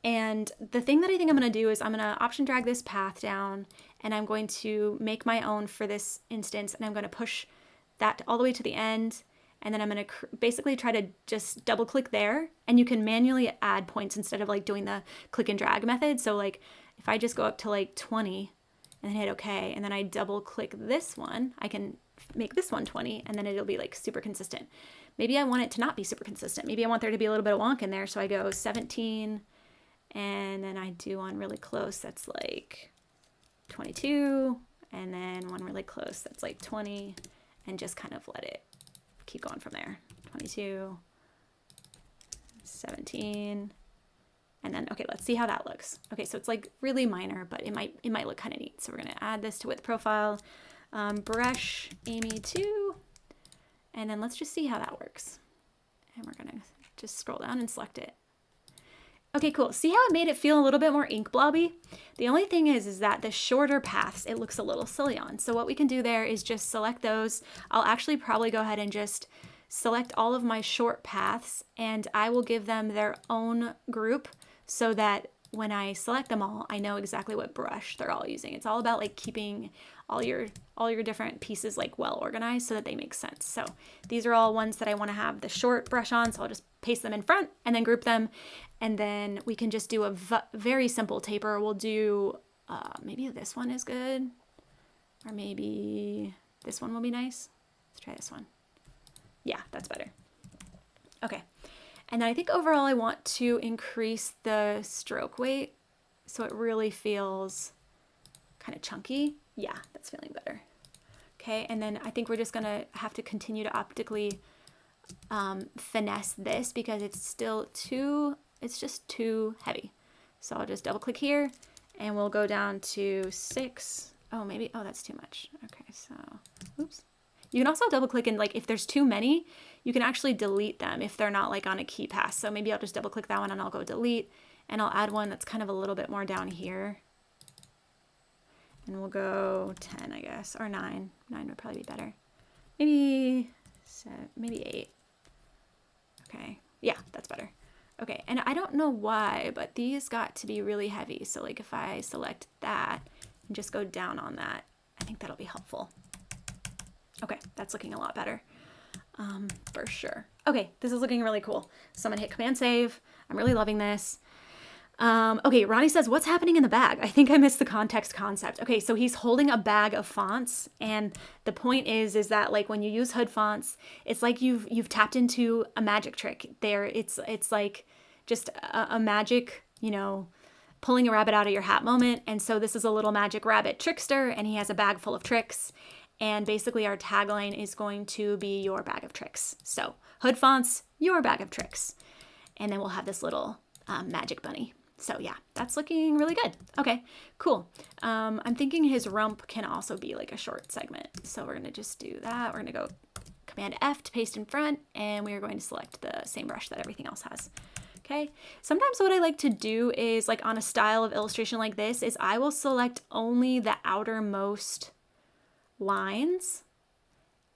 And the thing that I think I'm going to do is I'm going to option drag this path down and I'm going to make my own for this instance. And I'm going to push that all the way to the end. And then I'm going to basically try to just double click there, and you can manually add points instead of like doing the click and drag method. So like if I just go up to like 20 and then hit OK, and then I double click this one, I can make this one 20 and then it'll be like super consistent. Maybe I want it to not be super consistent. Maybe I want there to be a little bit of wonk in there. So I go 17 and then I do one really close that's like 22, and then one really close that's like 20, and just kind of let it keep going from there. 22, 17, and then, okay, let's see how that looks. Okay, so it's like really minor, but it might look kind of neat. So we're gonna add this to width profile, brush Amy 2, and then let's just see how that works. And we're gonna just scroll down and select it. Okay, cool. See how it made it feel a little bit more ink blobby? The only thing is that the shorter paths, it looks a little silly on. So what we can do there is just select those. I'll actually probably go ahead and just select all of my short paths, and I will give them their own group so that when I select them all, I know exactly what brush they're all using. It's all about like keeping all your different pieces like well organized so that they make sense. So these are all ones that I want to have the short brush on, so I'll just paste them in front and then group them, and then we can just do a very simple taper. We'll do maybe this one is good, or maybe this one will be nice. Let's try this one. Yeah, that's better. Okay, and then I think overall I want to increase the stroke weight so it really feels kind of chunky. Yeah, that's feeling better. Okay, and then I think we're just gonna have to continue to optically finesse this because it's still just too heavy. So I'll just double click here and we'll go down to 6. Oh, maybe, oh, that's too much. Okay, so, oops. You can also double click, and like if there's too many, you can actually delete them if they're not like on a key pass. So maybe I'll just double click that one and I'll go delete, and I'll add one that's kind of a little bit more down here. And we'll go 10, I guess, or 9. 9 would probably be better. Maybe 7, maybe 8. Okay, yeah, that's better. Okay, and I don't know why, but these got to be really heavy. So like if I select that and just go down on that, I think that'll be helpful. Okay, that's looking a lot better. For sure. Okay, this is looking really cool. So I'm gonna hit Command Save. I'm really loving this. Okay, Ronnie says, what's happening in the bag? I think I missed the context concept. Okay, so he's holding a bag of fonts, and the point is that like when you use hood fonts, it's like you've tapped into a magic trick there. It's like just a magic, you know, pulling a rabbit out of your hat moment. And so this is a little magic rabbit trickster, and he has a bag full of tricks. And basically our tagline is going to be your bag of tricks. So hood fonts, your bag of tricks. And then we'll have this little magic bunny. So yeah, that's looking really good. Okay, cool. I'm thinking his rump can also be like a short segment. So we're gonna just do that. We're gonna go Command F to paste in front, and we are going to select the same brush that everything else has. Okay, sometimes what I like to do is like on a style of illustration like this is I will select only the outermost lines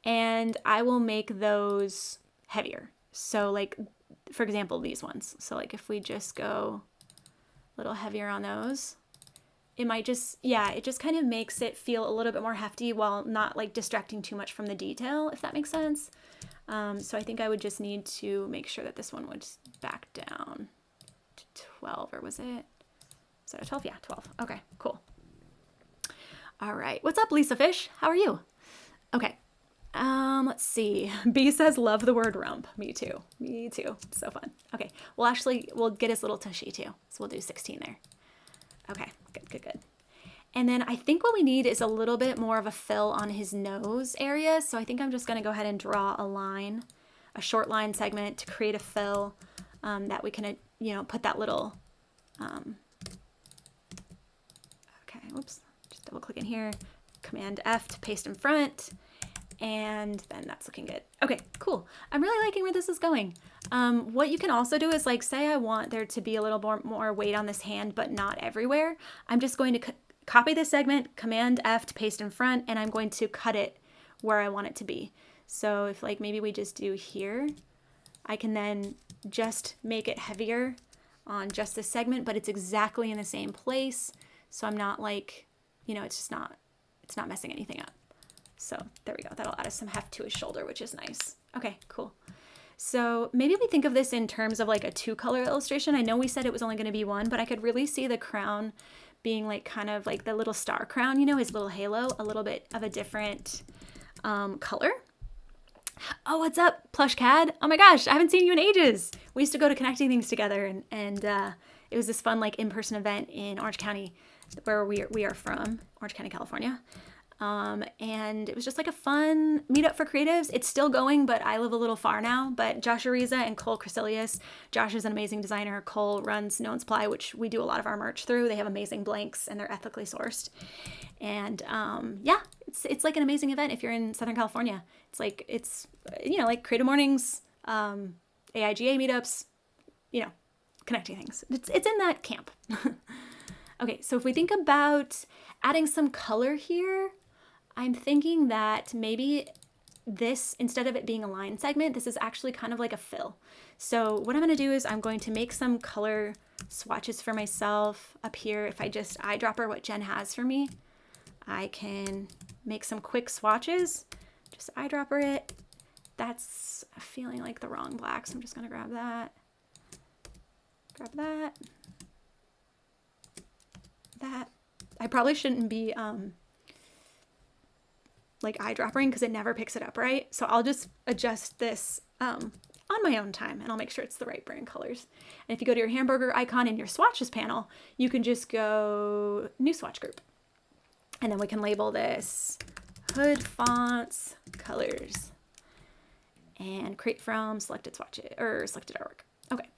and I will make those heavier. So like, for example, these ones. So like if we just go a little heavier on those, it might just, yeah, it just kind of makes it feel a little bit more hefty while not like distracting too much from the detail, if that makes sense. So I think I would just need to make sure that this one would back down to 12, or was it? Is it a 12? Yeah, 12. Okay, cool. All right. What's up, Lisa Fish? How are you? Okay. Let's see. B says, love the word rump. Me too. Me too. It's so fun. Okay. Well, actually, we'll get his little tushy too. So we'll do 16 there. Okay. Good, good, good. And then I think what we need is a little bit more of a fill on his nose area. So I think I'm just going to go ahead and draw a line, a short line segment to create a fill that we can, you know, put that little, okay, whoops. Just double click in here, Command F to paste in front, and then that's looking good. Okay, cool. I'm really liking where this is going. What you can also do is like, say I want there to be a little more weight on this hand, but not everywhere. I'm just going to copy this segment, Command F to paste in front, and I'm going to cut it where I want it to be. So if like maybe we just do here, I can then just make it heavier on just this segment, but it's exactly in the same place. So I'm not like, you know, it's not messing anything up. So there we go. That'll add us some heft to his shoulder, which is nice. Okay, cool. So maybe we think of this in terms of like a 2-color illustration. I know we said it was only going to be 1, but I could really see the crown being like kind of like the little star crown, you know, his little halo, a little bit of a different color. Oh, what's up, Plush Cad? Oh my gosh, I haven't seen you in ages. We used to go to Connecting Things together, and it was this fun like in-person event in Orange County, where we are from, Orange County, California. And it was just like a fun meetup for creatives. It's still going, but I live a little far now. But Josh Ariza and Cole Cresilius. Josh is an amazing designer. Cole runs No One's Ply, which we do a lot of our merch through. They have amazing blanks and they're ethically sourced. And yeah, it's like an amazing event if you're in Southern California. It's like, it's, you know, like Creative Mornings, AIGA meetups, you know, Connecting Things. It's in that camp. Okay, so if we think about adding some color here, I'm thinking that maybe this, instead of it being a line segment, this is actually kind of like a fill. So what I'm going to do is I'm going to make some color swatches for myself up here. If I just eyedropper what Jen has for me, I can make some quick swatches. Just eyedropper it. That's feeling like the wrong black, so I'm just going to grab that. Grab that. That. I probably shouldn't be like eyedroppering because it never picks it up right. So I'll just adjust this on my own time, and I'll make sure it's the right brand colors. And if you go to your hamburger icon in your swatches panel, you can just go new swatch group. And then we can label this hood fonts colors and create from selected swatches or selected artwork. Okay.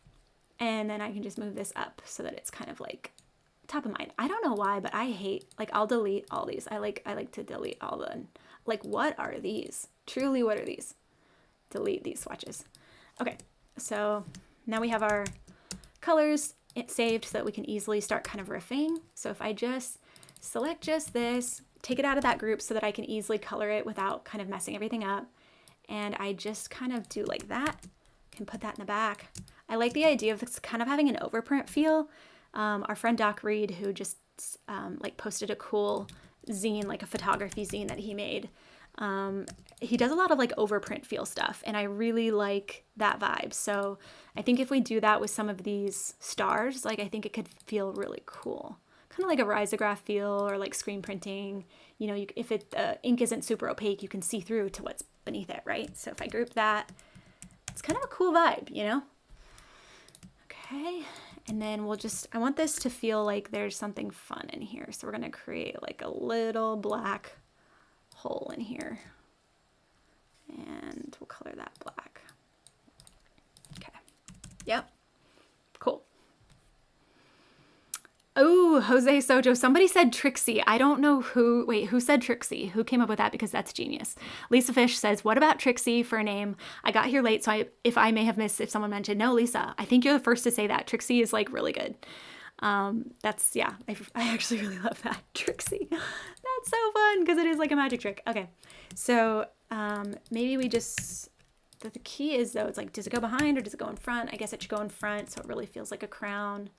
And then I can just move this up so that it's kind of like top of mind. I don't know why, but I hate, like, I'll delete all these. I like to delete all the, like, what are these? Truly, what are these? Delete these swatches. Okay, so now we have our colors saved so that we can easily start kind of riffing. So if I just select just this, take it out of that group so that I can easily color it without kind of messing everything up. And I just kind of do like that, can put that in the back. I like the idea of this kind of having an overprint feel. Our friend Doc Reed, who just like posted a cool zine, like a photography zine that he made. He does a lot of like overprint feel stuff, and I really like that vibe. So I think if we do that with some of these stars, like I think it could feel really cool. Kind of like a risograph feel, or like screen printing. You know, if the ink isn't super opaque, you can see through to what's beneath it, right? So if I group that, it's kind of a cool vibe, you know? Okay, and then I want this to feel like there's something fun in here. So we're gonna create like a little black hole in here. And we'll color that black. Okay, yep, cool. Oh, Jose Sojo, somebody said Trixie. I don't know who said Trixie? Who came up with that? Because that's genius. Lisa Fish says, what about Trixie for a name? I got here late, so if I may have missed if someone mentioned. No, Lisa, I think you're the first to say that. Trixie is like really good. Yeah, I actually really love that. Trixie. That's so fun because it is like a magic trick. Okay, so maybe we just, the key is though, it's like, does it go behind or does it go in front? I guess it should go in front so it really feels like a crown.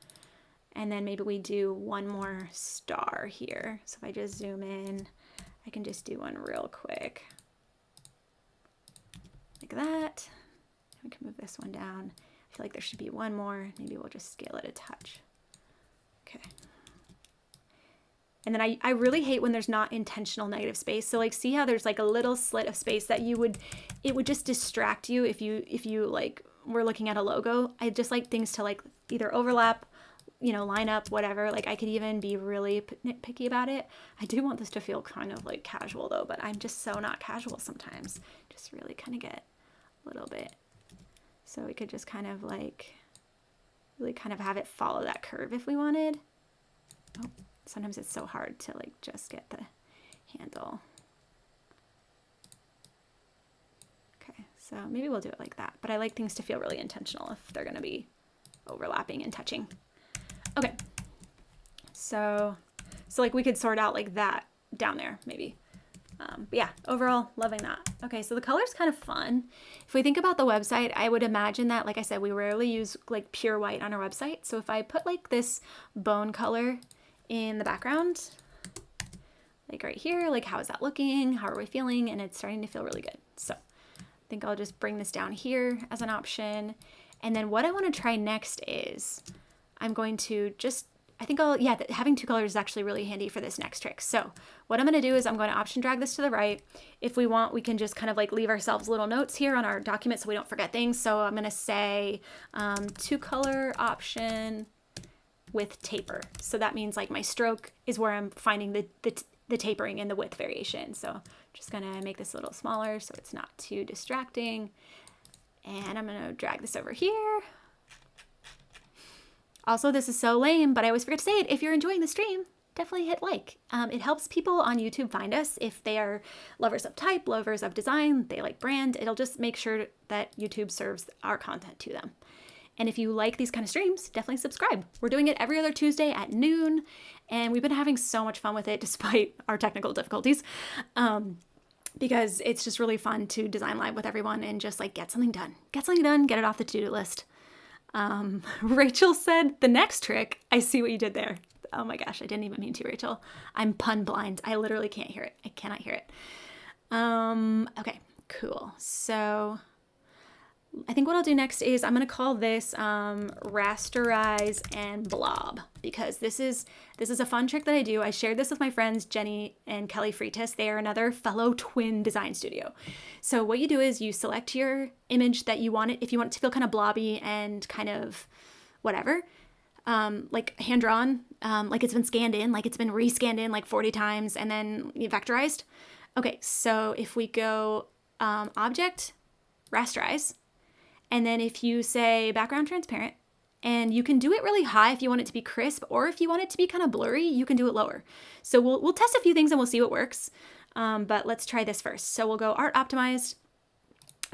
And then maybe we do one more star here. So if I just zoom in, I can just do one real quick. Like that. We can move this one down. I feel like there should be one more. Maybe we'll just scale it a touch. Okay. And then I really hate when there's not intentional negative space. So like, see how there's like a little slit of space that it would just distract you if you like were looking at a logo. I just like things to like either overlap, you know, line up, whatever. Like I could even be really nitpicky about it. I do want this to feel kind of like casual though, but I'm just so not casual sometimes. Just really kind of get a little bit. So we could just kind of like really kind of have it follow that curve if we wanted. Oh, sometimes it's so hard to like just get the handle. Okay, so maybe we'll do it like that, but I like things to feel really intentional if they're gonna be overlapping and touching. Okay, so like we could sort out like that down there maybe. But yeah, overall loving that. Okay, so the color's kind of fun. If we think about the website, I would imagine that, like I said, we rarely use like pure white on our website. So if I put like this bone color in the background, like right here, like how is that looking? How are we feeling? And it's starting to feel really good. So I think I'll just bring this down here as an option. And then what I want to try next is I'm going to just, having two colors is actually really handy for this next trick. So what I'm going to do is I'm going to option drag this to the right. If we want, we can just kind of like leave ourselves little notes here on our document so we don't forget things. So I'm going to say two color option with taper. So that means like my stroke is where I'm finding the tapering and the width variation. So I'm just going to make this a little smaller so it's not too distracting. And I'm going to drag this over here. Also, this is so lame, but I always forget to say it. If you're enjoying the stream, definitely hit like. It helps people on YouTube find us if they are lovers of type, lovers of design, they like brand. It'll just make sure that YouTube serves our content to them. And if you like these kind of streams, definitely subscribe. We're doing it every other Tuesday at noon, and we've been having so much fun with it despite our technical difficulties. Because it's just really fun to design live with everyone and just like get something done, get it off the to-do list. Rachel said the next trick, I see what you did there. Oh my gosh, I didn't even mean to, Rachel. I'm pun blind. I literally can't hear it. I cannot hear it. Okay, cool. So I think what I'll do next is I'm going to call this rasterize and blob, because this is a fun trick that I do. I shared this with my friends Jenny and Kelly Freitas. They are another fellow twin design studio. So what you do is you select your image that you want it, if you want it to feel kind of blobby and kind of whatever, like hand drawn, like it's been scanned in, like it's been rescanned in like 40 times and then vectorized. Okay, so if we go object, rasterize, and then if you say background transparent, and you can do it really high if you want it to be crisp, or if you want it to be kind of blurry, you can do it lower. So we'll test a few things and we'll see what works. But let's try this first. So we'll go art optimized,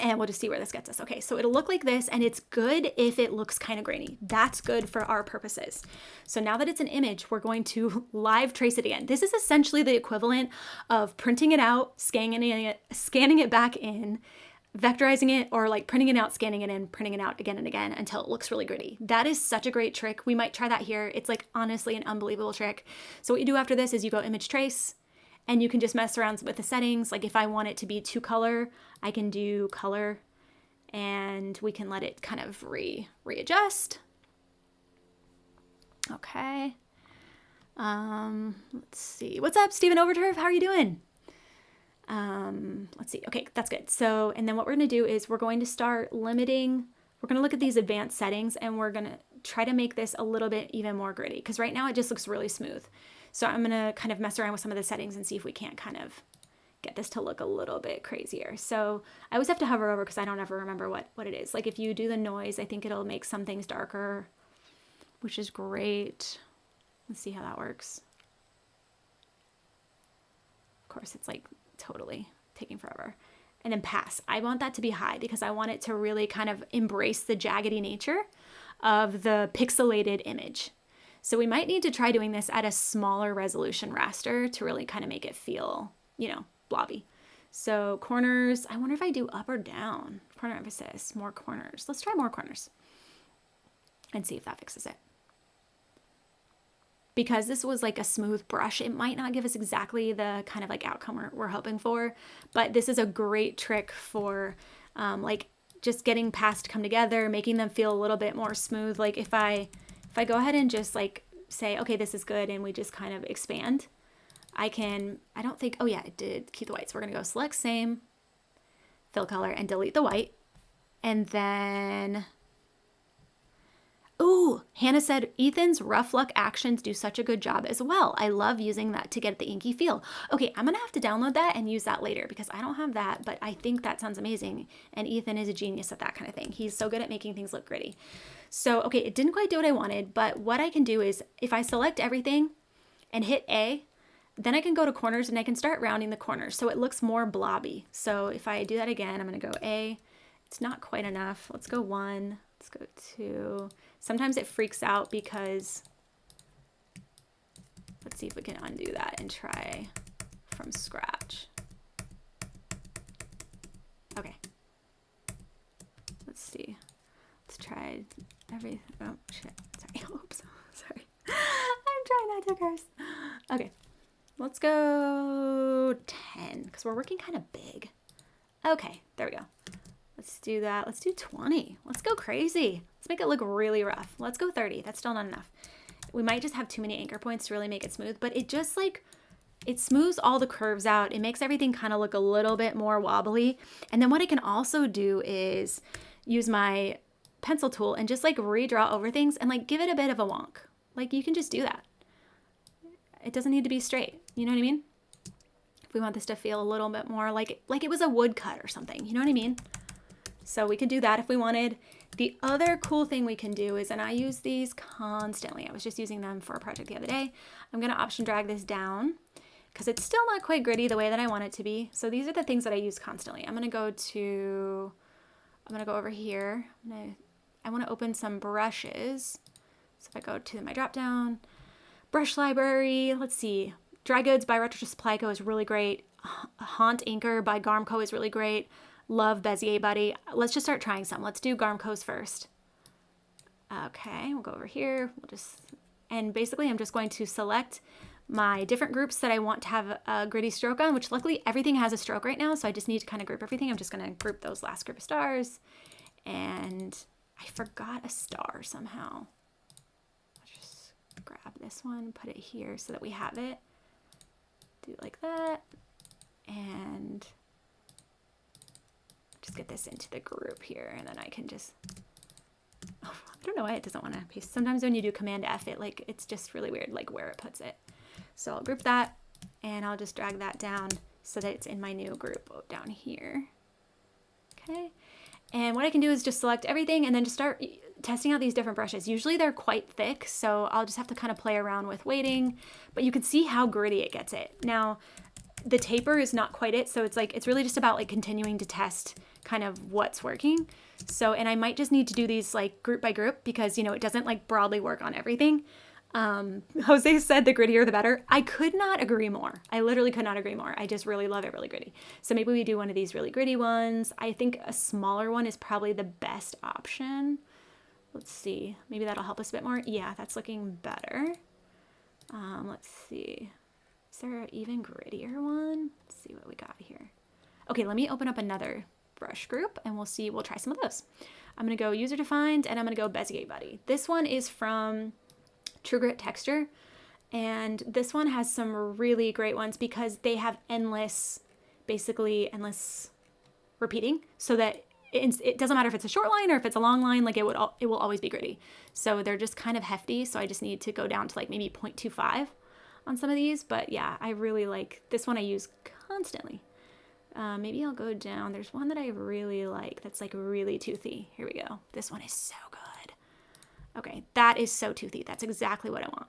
And we'll just see where this gets us. Okay, so it'll look like this, and it's good if it looks kind of grainy. That's good for our purposes. So now that it's an image, we're going to live trace it again. This is essentially the equivalent of printing it out, scanning it back in, vectorizing it, or like printing it out, scanning it in, printing it out again and again until it looks really gritty. That is such a great trick. We might try that here. It's like honestly an unbelievable trick. So what you do after this is you go image trace, and you can just mess around with the settings. Like if I want it to be 2 color, I can do color, and we can let it kind of readjust. Okay. Let's see. What's up, Stephen Overturf? How are you doing? Let's see. Okay, that's good. So, and then what we're going to do is we're going to start limiting. We're going to look at these advanced settings, and we're going to try to make this a little bit even more gritty, because right now it just looks really smooth. So I'm going to kind of mess around with some of the settings and see if we can't kind of get this to look a little bit crazier. So I always have to hover over because I don't ever remember what it is. Like if you do the noise, I think it'll make some things darker, which is great. Let's see how that works. Of course, it's like totally taking forever. And then pass. I want that to be high because I want it to really kind of embrace the jaggedy nature of the pixelated image. So we might need to try doing this at a smaller resolution raster to really kind of make it feel, you know, blobby. So corners, I wonder if I do up or down. Corner emphasis, more corners. Let's try more corners and see if that fixes it. Because this was like a smooth brush, it might not give us exactly the kind of like outcome we're hoping for, but this is a great trick for like just getting past to come together, making them feel a little bit more smooth. Like if I go ahead and just like say, okay, this is good, and we just kind of expand, I don't think, oh yeah, it did keep the white. So we're gonna go select same, fill color, and delete the white. And then, ooh, Hannah said, Ethan's rough luck actions do such a good job as well. I love using that to get the inky feel. Okay, I'm gonna have to download that and use that later because I don't have that, but I think that sounds amazing. And Ethan is a genius at that kind of thing. He's so good at making things look gritty. So, okay, it didn't quite do what I wanted, but what I can do is if I select everything and hit A, then I can go to corners and I can start rounding the corners so it looks more blobby. So if I do that again, I'm gonna go A. It's not quite enough. Let's go 1, let's go 2. Sometimes it freaks out because, let's see if we can undo that and try from scratch. Okay. Let's see. Let's try everything. Oh, shit. Sorry. Oops. Sorry. I'm trying not to curse. Okay. Let's go 10 because we're working kind of big. Okay. There we go. Let's do that. Let's do 20. Let's go crazy. Let's make it look really rough. Let's go 30. That's still not enough. We might just have too many anchor points to really make it smooth, but it just like, it smooths all the curves out. It makes everything kind of look a little bit more wobbly. And then what I can also do is use my pencil tool and just like redraw over things and like give it a bit of a wonk. Like you can just do that. It doesn't need to be straight. You know what I mean? If we want this to feel a little bit more like it was a woodcut or something, you know what I mean? So we could do that if we wanted. The other cool thing we can do is, and I use these constantly, I was just using them for a project the other day. I'm gonna option drag this down because it's still not quite gritty the way that I want it to be. So these are the things that I use constantly. I'm gonna go over here. I wanna open some brushes. So if I go to my drop down, brush library, let's see. Dry Goods by Retro Supply Co is really great. Haunt Anchor by Garmco is really great. Love Bezier Buddy. Let's just start trying some. Let's do Garmco's first. Okay, we'll go over here. And basically I'm just going to select my different groups that I want to have a gritty stroke on, which luckily everything has a stroke right now. So I just need to kind of group everything. I'm just going to group those last group of stars. And I forgot a star somehow. Let's just grab this one, put it here so that we have it. Do it like that. And just get this into the group here, and then I can just, I don't know why it doesn't want to paste. Sometimes when you do Command F, it's just really weird, like where it puts it. So I'll group that, and I'll just drag that down so that it's in my new group down here. Okay. And what I can do is just select everything and then just start testing out these different brushes. Usually they're quite thick, so I'll just have to kind of play around with weighting, but you can see how gritty it gets it. Now, the taper is not quite it, so it's really just about like continuing to test kind of what's working. So, and I might just need to do these like group by group because, you know, it doesn't like broadly work on everything. Jose said the grittier the better. I could not agree more. I literally could not agree more. I just really love it really gritty. So maybe we do one of these really gritty ones. I think a smaller one is probably the best option. Let's see. Maybe that'll help us a bit more. Yeah, that's looking better. Let's see. Is there an even grittier one? Let's see what we got here. Okay, let me open up another brush group and we'll see. We'll try some of those. I'm going to go user defined and I'm going to go Bezier Buddy. This one is from True Grit Texture, and this one has some really great ones because they have endless, basically endless repeating, so that it doesn't matter if it's a short line or if it's a long line, like it will always be gritty. So they're just kind of hefty, so I just need to go down to like maybe 0.25 on some of these. But yeah, I really like this one. I use constantly. Maybe I'll go down. There's one that I really like that's like really toothy. Here we go. This one is so good. Okay, that is so toothy. That's exactly what I want.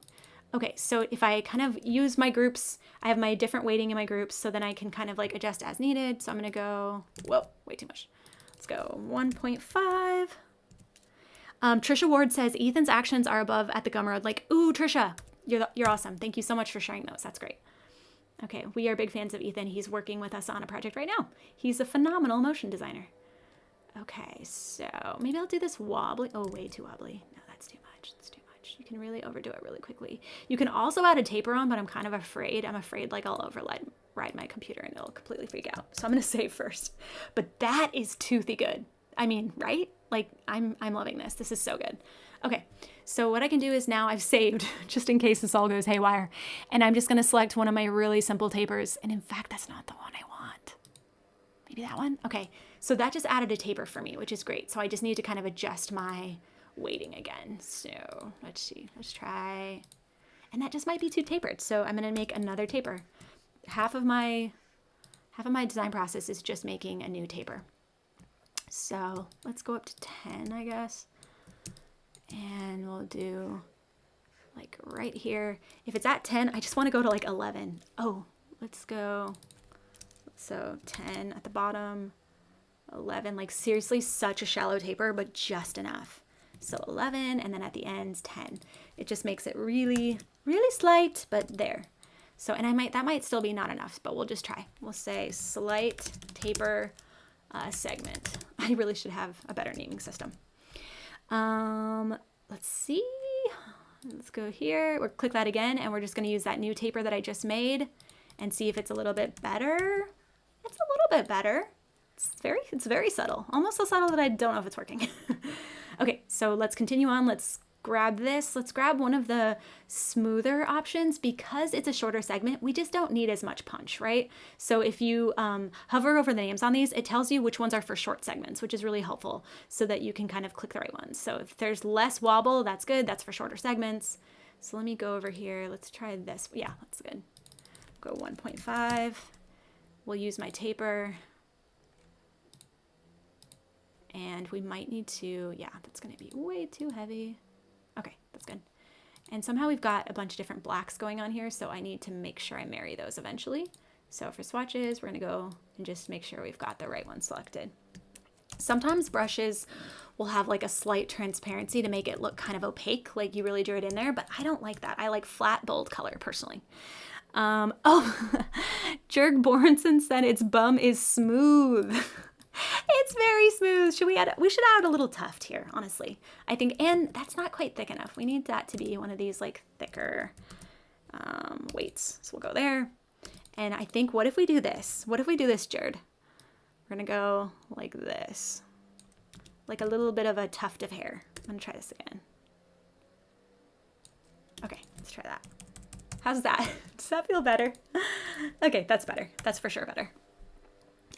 Okay, so if I kind of use my groups, I have my different weighting in my groups, so then I can kind of like adjust as needed. So I'm gonna go, whoa, way too much. Let's go 1.5. Trisha Ward says, Ethan's actions are above at the Gumroad. Like, ooh, Trisha, you're awesome. Thank you so much for sharing those. That's great. Okay, we are big fans of Ethan. He's working with us on a project right now. He's a phenomenal motion designer. Okay, so maybe I'll do this wobbly. Oh, way too wobbly. No, that's too much. It's too much. You can really overdo it really quickly. You can also add a taper on, but I'm kind of afraid. I'm afraid like I'll override my computer and it'll completely freak out. So I'm gonna save first. But that is toothy good. I mean, right? Like I'm loving this. This is so good. Okay, so what I can do is now I've saved just in case this all goes haywire, and I'm just gonna select one of my really simple tapers. And in fact, that's not the one I want. Maybe that one? Okay, so that just added a taper for me, which is great. So I just need to kind of adjust my weighting again. So let's see, let's try. And that just might be too tapered. So I'm gonna make another taper. Half of my design process is just making a new taper. So let's go up to 10, I guess. And we'll do like right here. If it's at 10, I just wanna go to like 11. Oh, let's go. So 10 at the bottom, 11, like seriously such a shallow taper, but just enough. So 11, and then at the ends 10. It just makes it really, really slight, but there. So, and that might still be not enough, but we'll just try. We'll say slight taper segment. I really should have a better naming system. Let's see. Let's go here. We'll click that again, and we're just going to use that new taper that I just made and see if it's a little bit better. It's a little bit better. It's very subtle, almost so subtle that I don't know if it's working. Okay, so let's continue on. Let's grab this. Let's grab one of the smoother options. Because it's a shorter segment, we just don't need as much punch, right? So if you hover over the names on these, it tells you which ones are for short segments, which is really helpful so that you can kind of click the right ones. So if there's less wobble, that's good. That's for shorter segments. So let me go over here. Let's try this. Yeah, that's good. Go 1.5. We'll use my taper. And we might need to, yeah, that's gonna be way too heavy. Okay, that's good. And somehow we've got a bunch of different blacks going on here, so I need to make sure I marry those eventually. So for swatches, we're gonna go and just make sure we've got the right one selected. Sometimes brushes will have like a slight transparency to make it look kind of opaque, like you really drew it in there, but I don't like that. I like flat, bold color personally. Oh, Jerg Borenson said its bum is smooth. It's very smooth. We should add a little tuft here, honestly. I think, and that's not quite thick enough. We need that to be one of these like thicker weights. So we'll go there. And I think, what if we do this? What if we do this, Jared? We're gonna go like this. Like a little bit of a tuft of hair. I'm gonna try this again. Okay, let's try that. How's that? Does that feel better? Okay, that's better. That's for sure better.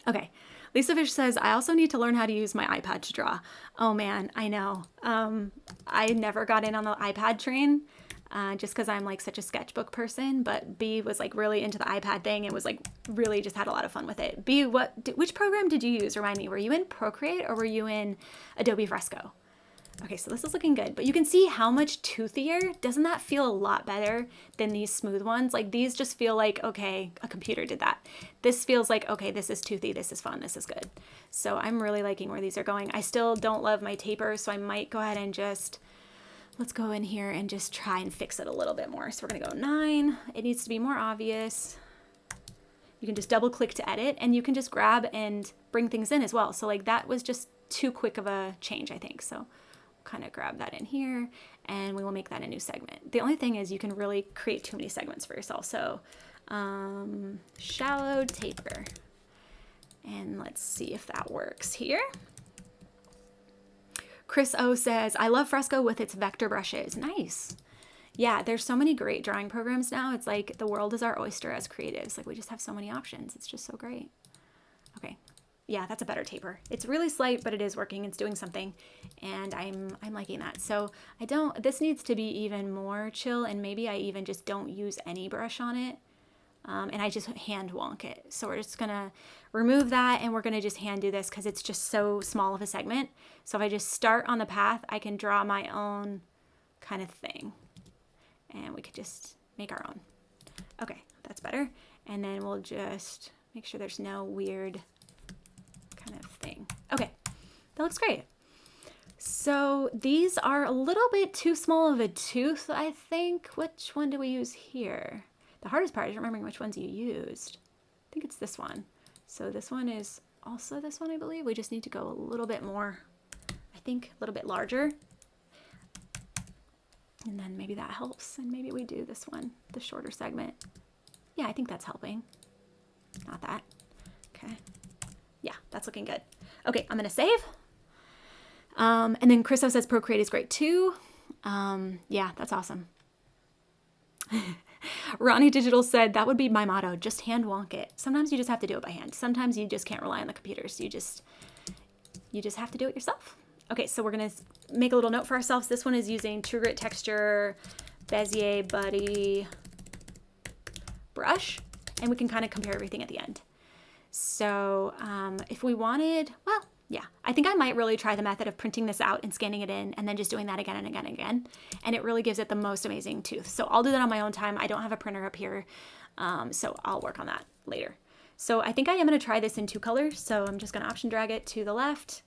Okay. Lisa Fish says, I also need to learn how to use my iPad to draw. Oh man, I know. I never got in on the iPad train just because I'm like such a sketchbook person, but B was like really into the iPad thing and was like really just had a lot of fun with it. B, which program did you use? Remind me, were you in Procreate or were you in Adobe Fresco? Okay, so this is looking good, but you can see how much toothier. Doesn't that feel a lot better than these smooth ones? Like these just feel like, okay, a computer did that. This feels like, okay, this is toothy, this is fun, this is good. So I'm really liking where these are going. I still don't love my taper, so I might go ahead and just, let's go in here and just try and fix it a little bit more. So we're gonna go 9. It needs to be more obvious. You can just double click to edit, and you can just grab and bring things in as well. So like that was just too quick of a change, I think. So kind of grab that in here, and we will make that a new segment. The only thing is you can really create too many segments for yourself. So shallow taper, and let's see if that works here. Chris O says, I love Fresco with its vector brushes. Nice. Yeah, there's so many great drawing programs now. It's like the world is our oyster as creatives. Like we just have so many options. It's just so great. Okay. Yeah, that's a better taper. It's really slight, but it is working. It's doing something, and I'm liking that. So this needs to be even more chill, and maybe I even just don't use any brush on it, and I just hand wonk it. So we're just gonna remove that, and we're gonna just hand do this because it's just so small of a segment. So if I just start on the path, I can draw my own kind of thing, and we could just make our own. Okay, that's better. And then we'll just make sure there's no weird kind of thing. Okay, that looks great. So these are a little bit too small of a tooth, I think. Which one do we use here? The hardest part is remembering which ones you used. I think it's this one. So this one is also this one, I believe. We just need to go a little bit more, I think a little bit larger. And then maybe that helps. And maybe we do this one, the shorter segment. Yeah, I think that's helping. Not that. Okay. Yeah, that's looking good. Okay, I'm gonna save. And then Chriso says Procreate is great too. Yeah, that's awesome. Ronnie Digital said that would be my motto, just hand wonk it. Sometimes you just have to do it by hand. Sometimes you just can't rely on the computers. You just have to do it yourself. Okay, so we're gonna make a little note for ourselves. This one is using True Grit Texture Bezier Buddy brush, and we can kind of compare everything at the end. So if we wanted, well, yeah, I think I might really try the method of printing this out and scanning it in and then just doing that again and again and again. And it really gives it the most amazing tooth. So I'll do that on my own time. I don't have a printer up here, so I'll work on that later. So I think I am going to try this in 2 colors. So I'm just going to option drag it to the left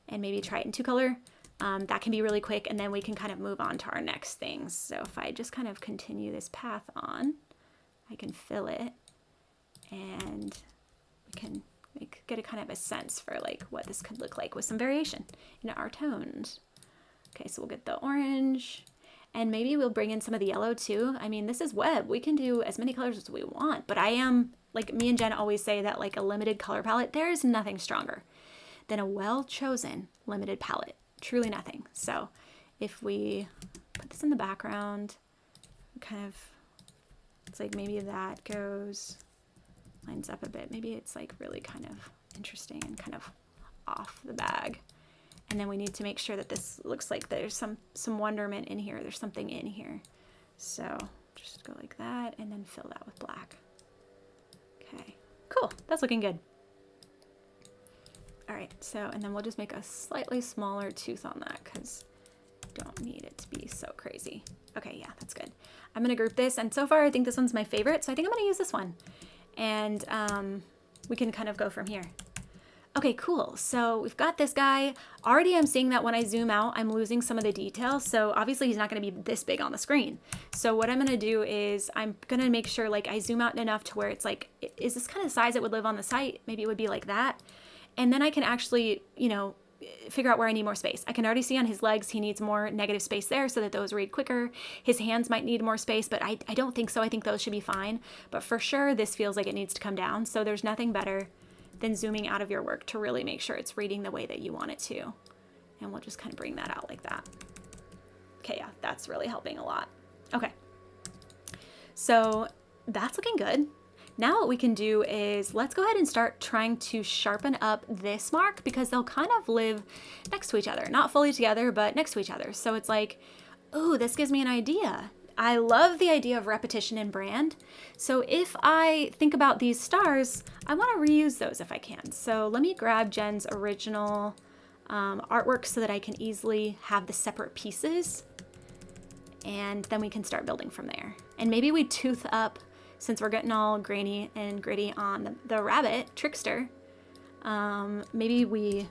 and maybe try it in 2 color. That can be really quick, and then we can kind of move on to our next things. So if I just kind of continue this path on, I can fill it, and we can get a kind of a sense for like what this could look like with some variation in our tones. Okay, so we'll get the orange, and maybe we'll bring in some of the yellow too. I mean, this is web. We can do as many colors as we want, but I am, like me and Jen always say that like a limited color palette, there is nothing stronger than a well-chosen limited palette. Truly nothing. So if we put this in the background, kind of, it's like maybe that lines up a bit. Maybe it's like really kind of interesting and kind of off the bag. And then we need to make sure that this looks like there's some wonderment in here. There's something in here. So just go like that and then fill that with black. Okay, cool. That's looking good. All right, so, and then we'll just make a slightly smaller tooth on that because don't need it to be so crazy. Okay, yeah, that's good. I'm gonna group this, and so far I think this one's my favorite, so I think I'm gonna use this one. And we can kind of go from here. Okay, cool. So we've got this guy. Already I'm seeing that when I zoom out, I'm losing some of the detail. So obviously he's not gonna be this big on the screen. So what I'm gonna do is I'm gonna make sure like I zoom out enough to where it's like, is this kind of size that would live on the site? Maybe it would be like that. And then I can actually, you know, figure out where I need more space. I can already see on his legs, he needs more negative space there so that those read quicker. His hands might need more space, but I don't think so. I think those should be fine. But for sure, this feels like it needs to come down. So there's nothing better than zooming out of your work to really make sure it's reading the way that you want it to. And we'll just kind of bring that out like that. Okay, yeah, that's really helping a lot. Okay, so that's looking good. Now what we can do is let's go ahead and start trying to sharpen up this mark because they'll kind of live next to each other, not fully together, but next to each other. So it's like, oh, this gives me an idea. I love the idea of repetition in brand. So if I think about these stars, I want to reuse those if I can. So let me grab Jen's original artwork so that I can easily have the separate pieces, and then we can start building from there. And maybe we tooth up, since we're getting all grainy and gritty on the rabbit trickster, maybe we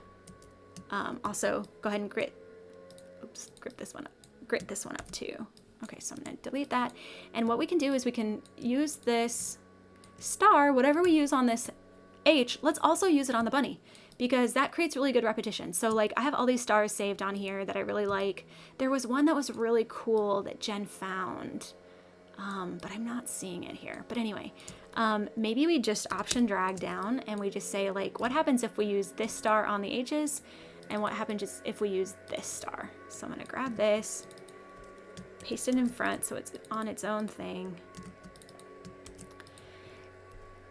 also go ahead and grit this one up too. Okay, so I'm gonna delete that. And what we can do is we can use this star, whatever we use on this H, let's also use it on the bunny, because that creates really good repetition. So like I have all these stars saved on here that I really like. There was one that was really cool that Jen found, but I'm not seeing it here. But anyway, maybe we just option drag down and we just say like, what happens if we use this star on the H's, and what happens if we use this star? So I'm gonna grab this, paste it in front so it's on its own thing.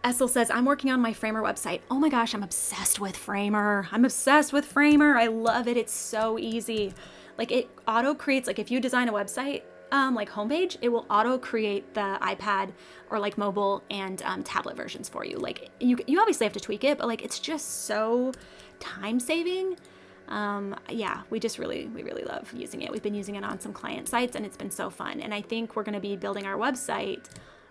Essel says, I'm working on my Framer website. Oh my gosh, I'm obsessed with Framer. I'm obsessed with Framer. I love it. It's so easy. Like it auto creates, like if you design a website, like homepage, it will auto create the iPad or like mobile and tablet versions for you. Like you obviously have to tweak it, but like it's just so time saving. Yeah, we really love using it. We've been using it on some client sites and it's been so fun. And I think we're going to be building our website,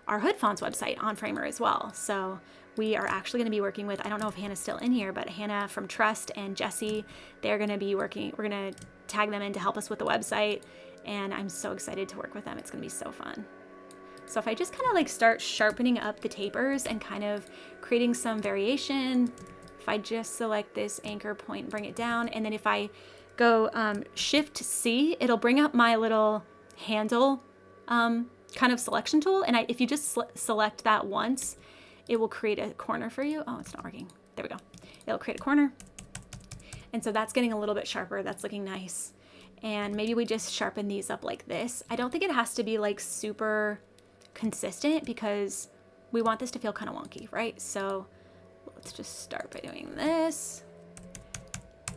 our Hood Fonts website, on Framer as well. So we are actually going to be working with, I don't know if Hannah's still in here, but Hannah from Trust and Jesse, they're going to be working, we're going to tag them in to help us with the website. And I'm so excited to work with them. It's going to be so fun. So if I just kind of like start sharpening up the tapers and kind of creating some variation, if I just select this anchor point and bring it down, and then if I go Shift C, it'll bring up my little handle kind of selection tool. And if you just select that once, it will create a corner for you. Oh, it's not working. There we go. It'll create a corner. And so that's getting a little bit sharper. That's looking nice. And maybe we just sharpen these up like this. I don't think it has to be like super consistent because we want this to feel kind of wonky, right? So let's just start by doing this.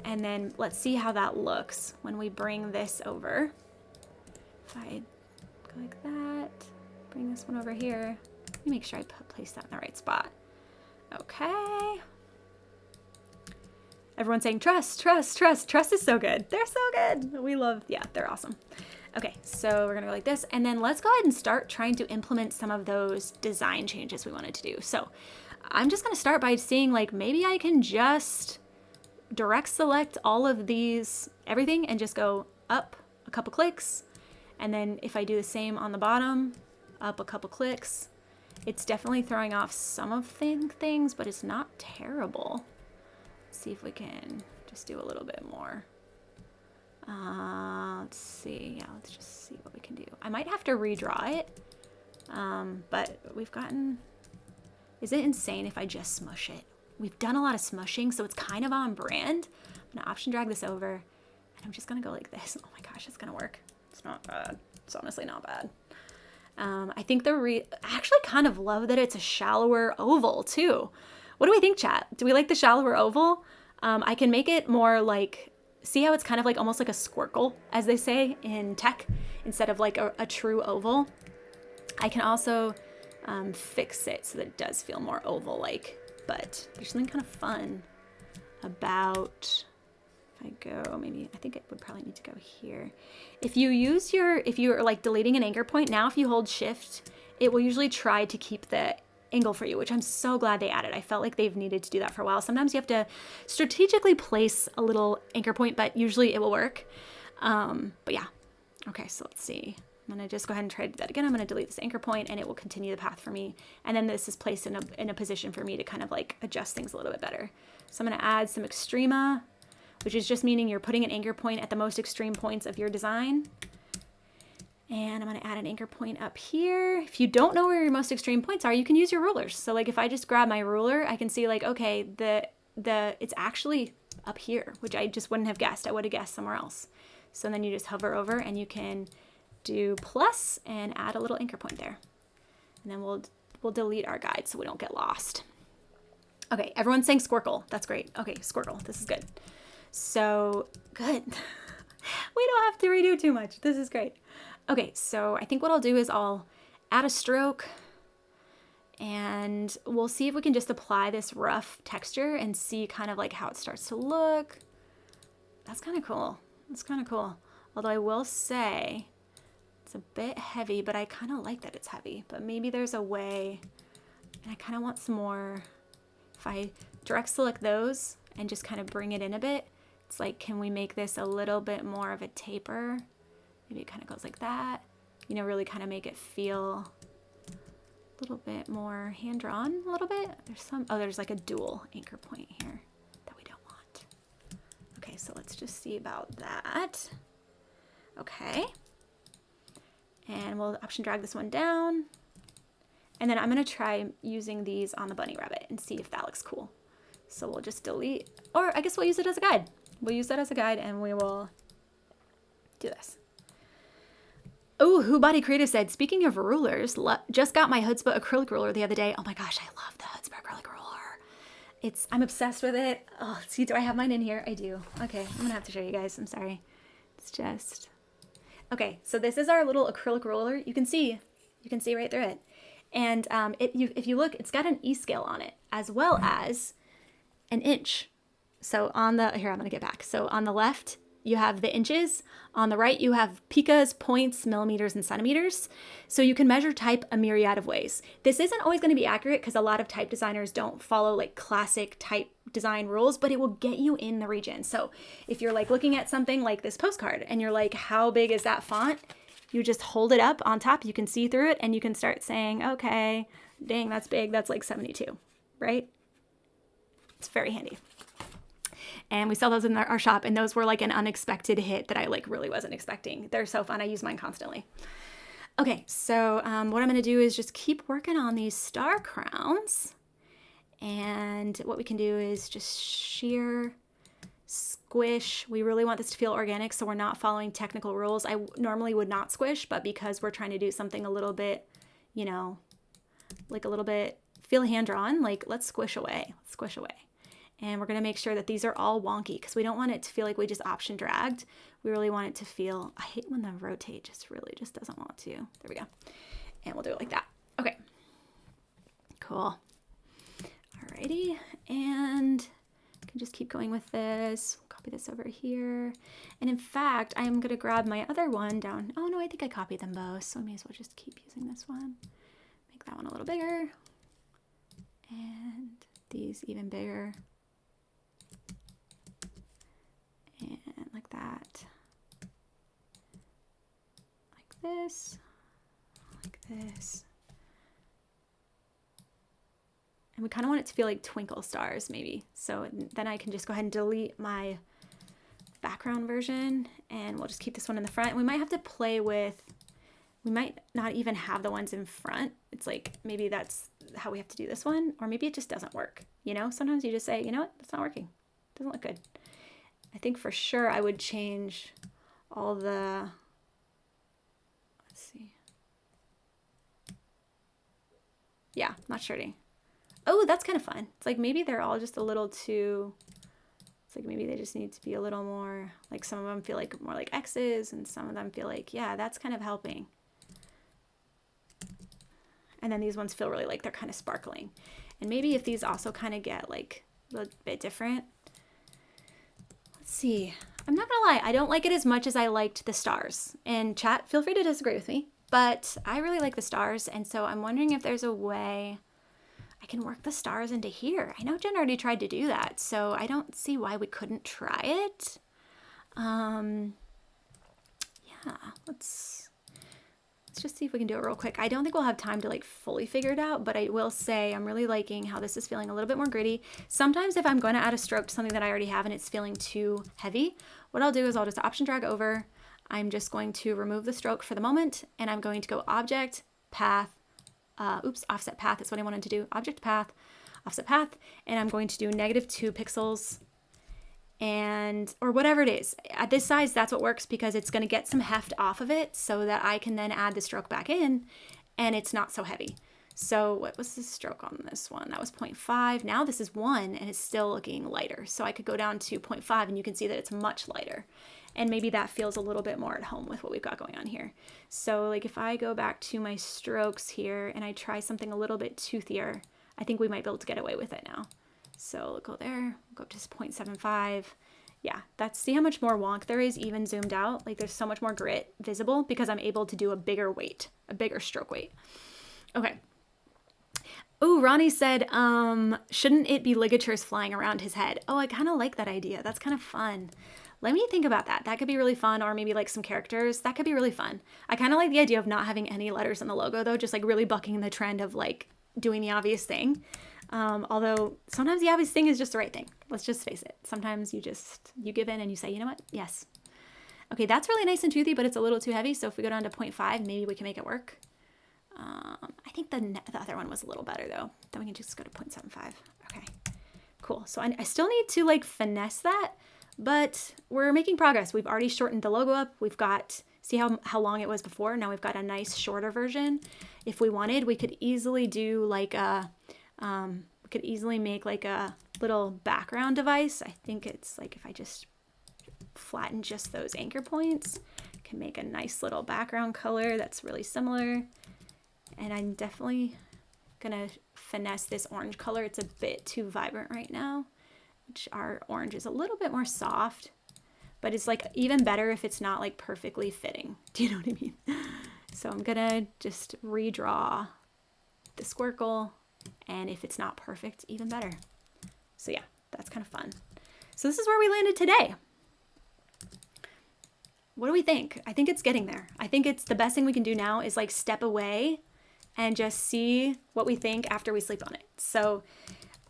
And then let's see how that looks when we bring this over. If I go like that, bring this one over here. Let me make sure I place that in the right spot. Okay. Everyone's saying trust, trust, trust. Trust is so good. They're so good. We love, yeah, they're awesome. Okay, so we're gonna go like this, and then let's go ahead and start trying to implement some of those design changes we wanted to do. So I'm just gonna start by seeing like, maybe I can just direct select all of these, everything, and just go up a couple clicks. And then if I do the same on the bottom, up a couple clicks, it's definitely throwing off some of things, but it's not terrible. Let's see if we can just do a little bit more. Let's see. Yeah, let's just see what we can do. I might have to redraw it, but we've gotten... Is it insane if I just smush it? We've done a lot of smushing, so it's kind of on brand. I'm gonna option drag this over, and I'm just gonna go like this. Oh my gosh, it's gonna work. It's not bad. It's honestly not bad. I think I actually kind of love that it's a shallower oval too. What do we think, chat? Do we like the shallower oval? I can make it more like, see how it's kind of like almost like a squircle, as they say in tech, instead of like a true oval. I can also fix it so that it does feel more oval-like, but there's something kind of fun about, if I go, maybe, I think it would probably need to go here. If you're like deleting an anchor point, now if you hold shift, it will usually try to keep the angle for you, which I'm so glad they added. I felt like they've needed to do that for a while. Sometimes you have to strategically place a little anchor point, but usually it will work. But yeah. Okay, so let's see. I'm gonna just go ahead and try to do that again. I'm gonna delete this anchor point and it will continue the path for me. And then this is placed in a position for me to kind of like adjust things a little bit better. So I'm gonna add some extrema, which is just meaning you're putting an anchor point at the most extreme points of your design. And I'm gonna add an anchor point up here. If you don't know where your most extreme points are, you can use your rulers. So like if I just grab my ruler, I can see like, okay, it's actually up here, which I just wouldn't have guessed. I would have guessed somewhere else. So then you just hover over and you can do plus and add a little anchor point there. And then we'll delete our guide so we don't get lost. Okay, everyone's saying squircle. That's great. Okay, squircle, this is good. So good. We don't have to redo too much. This is great. Okay, so I think what I'll do is I'll add a stroke and we'll see if we can just apply this rough texture and see kind of like how it starts to look. That's kind of cool. That's kind of cool. Although I will say it's a bit heavy, but I kind of like that it's heavy. But maybe there's a way, and I kind of want some more. If I direct select those and just kind of bring it in a bit, it's like, can we make this a little bit more of a taper? Maybe it kind of goes like that. You know, really kind of make it feel a little bit more hand-drawn a little bit. There's some, oh, there's like a dual anchor point here that we don't want. Okay, so let's just see about that. Okay. And we'll option drag this one down. And then I'm gonna try using these on the bunny rabbit and see if that looks cool. So we'll just delete, or I guess we'll use it as a guide. We'll use that as a guide and we will do this. Oh, Who Creative said, speaking of rulers, just got my Hoodzpah acrylic ruler the other day. Oh my gosh, I love the Hoodzpah acrylic ruler. I'm obsessed with it. Oh, see, do I have mine in here? I do. Okay, I'm gonna have to show you guys. I'm sorry. It's just, okay, so this is our little acrylic ruler. You can see right through it. And if you look, it's got an E scale on it as well as an inch. So on the, here, I'm gonna get back. So on the left, you have the inches. On the right, you have picas, points, millimeters, and centimeters. So you can measure type a myriad of ways. This isn't always going to be accurate because a lot of type designers don't follow like classic type design rules, but it will get you in the region. So if you're like looking at something like this postcard and you're like, how big is that font? You just hold it up on top. You can see through it and you can start saying, okay, dang, that's big. That's like 72, right? It's very handy. And we sell those in our shop, and those were like an unexpected hit that I like really wasn't expecting. They're so fun. I use mine constantly. Okay, so what I'm going to do is just keep working on these star crowns. And what we can do is just shear, squish. We really want this to feel organic, so we're not following technical rules. I normally would not squish, but because we're trying to do something a little bit, you know, like a little bit feel hand-drawn, like let's squish away. Let's squish away. And we're going to make sure that these are all wonky because we don't want it to feel like we just option dragged. We really want it to feel, I hate when the rotate just really just doesn't want to. There we go. And we'll do it like that. Okay. Cool. Alrighty. And I can just keep going with this. Copy this over here. And in fact, I'm going to grab my other one down. Oh no, I think I copied them both. So I may as well just keep using this one. Make that one a little bigger. And these even bigger. And like that, like this, like this. And we kind of want it to feel like twinkle stars maybe. So then I can just go ahead and delete my background version and we'll just keep this one in the front. We might have to play with, we might not even have the ones in front. It's like, maybe that's how we have to do this one, or maybe it just doesn't work. You know, sometimes you just say, you know what, it's not working. It doesn't look good. I think for sure I would change all the, let's see. Yeah, not shirting. Oh, that's kind of fun. It's like maybe they're all just a little too, it's like maybe they just need to be a little more, like some of them feel like more like X's and some of them feel like, yeah, that's kind of helping. And then these ones feel really like they're kind of sparkling. And maybe if these also kind of get like a bit different. Let's see. I'm not gonna lie, I don't like it as much as I liked the stars. And chat, feel free to disagree with me, but I really like the stars. And so I'm wondering if there's a way I can work the stars into here. I know Jen already tried to do that, so I don't see why we couldn't try it. Yeah, let's just see if we can do it real quick. I don't think we'll have time to like fully figure it out, but I will say I'm really liking how this is feeling a little bit more gritty. Sometimes if I'm going to add a stroke to something that I already have and it's feeling too heavy, what I'll do is I'll just option drag over. I'm just going to remove the stroke for the moment and I'm going to go object, path, offset path is what I wanted to do. Object path, offset path, and I'm going to do -2 pixels and or whatever it is. At this size, that's what works because it's going to get some heft off of it so that I can then add the stroke back in and it's not so heavy. So what was the stroke on this one? That was 0.5. Now this is 1 and it's still looking lighter. So I could go down to 0.5 and you can see that it's much lighter. And maybe that feels a little bit more at home with what we've got going on here. So like if I go back to my strokes here and I try something a little bit toothier, I think we might be able to get away with it now. So we'll go there, go up to 0.75, Yeah, see how much more wonk there is even zoomed out? Like there's so much more grit visible because I'm able to do a bigger weight, a bigger stroke weight. Okay. Oh, Ronnie said, shouldn't it be ligatures flying around his head? Oh, I kind of like that idea. That's kind of fun. Let me think about that. That could be really fun. Or maybe like some characters. That could be really fun. I kind of like the idea of not having any letters in the logo though, just like really bucking the trend of like doing the obvious thing. Although sometimes the obvious thing is just the right thing. Let's just face it. Sometimes you give in and you say, you know what? Yes. Okay, that's really nice and toothy, but it's a little too heavy. So if we go down to 0.5, maybe we can make it work. I think the other one was a little better though. Then we can just go to 0.75. Okay, cool. So I still need to like finesse that, but we're making progress. We've already shortened the logo up. We've got, see how long it was before? Now we've got a nice shorter version. If we wanted, we could easily do like a, we could easily make like a little background device. I think it's like if I just flatten just those anchor points, can make a nice little background color that's really similar. And I'm definitely gonna finesse this orange color. It's a bit too vibrant right now, which our orange is a little bit more soft, but it's like even better if it's not like perfectly fitting. Do you know what I mean? So I'm gonna just redraw the squircle, and if it's not perfect, even better. So yeah, that's kind of fun. So this is where we landed today. What do we think? I think it's getting there. I think it's the best thing we can do now is like step away and just see what we think after we sleep on it. So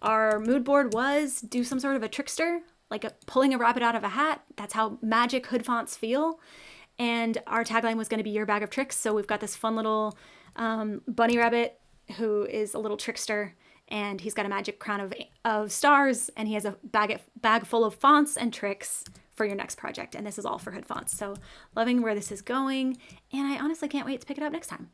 our mood board was do some sort of a trickster, like pulling a rabbit out of a hat. That's how magic hood fonts feel. And our tagline was going to be your bag of tricks. So we've got this fun little bunny rabbit who is a little trickster, and he's got a magic crown of stars, and he has a bag full of fonts and tricks for your next project. And this is all for hood fonts. So loving where this is going. And I honestly can't wait to pick it up next time.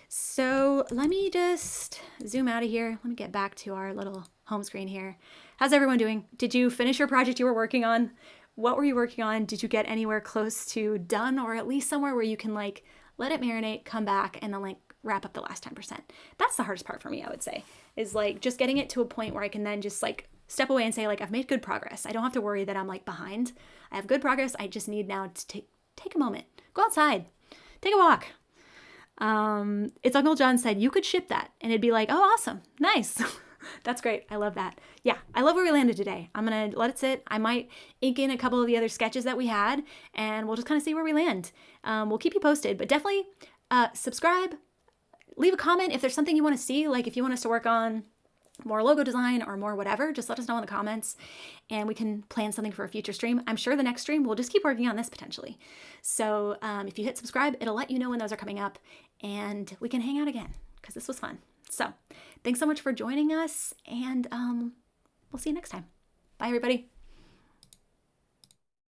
So let me just zoom out of here. Let me get back to our little home screen here. How's everyone doing? Did you finish your project you were working on? What were you working on? Did you get anywhere close to done, or at least somewhere where you can like let it marinate, come back, and then like wrap up the last 10%? That's the hardest part for me, I would say, is like just getting it to a point where I can then just like step away and say like, I've made good progress. I don't have to worry that I'm like behind. I have good progress. I just need now to take a moment, go outside, take a walk. It's Uncle John said you could ship that and it'd be like, oh, awesome. Nice. That's great. I love that. Yeah. I love where we landed today. I'm going to let it sit. I might ink in a couple of the other sketches that we had, and we'll just kind of see where we land. We'll keep you posted, but definitely, subscribe, leave a comment if there's something you want to see. Like if you want us to work on more logo design or more whatever, just let us know in the comments and we can plan something for a future stream. I'm sure the next stream we'll just keep working on this potentially. So if you hit subscribe, it'll let you know when those are coming up, and we can hang out again because this was fun. So thanks so much for joining us, and we'll see you next time. Bye, everybody.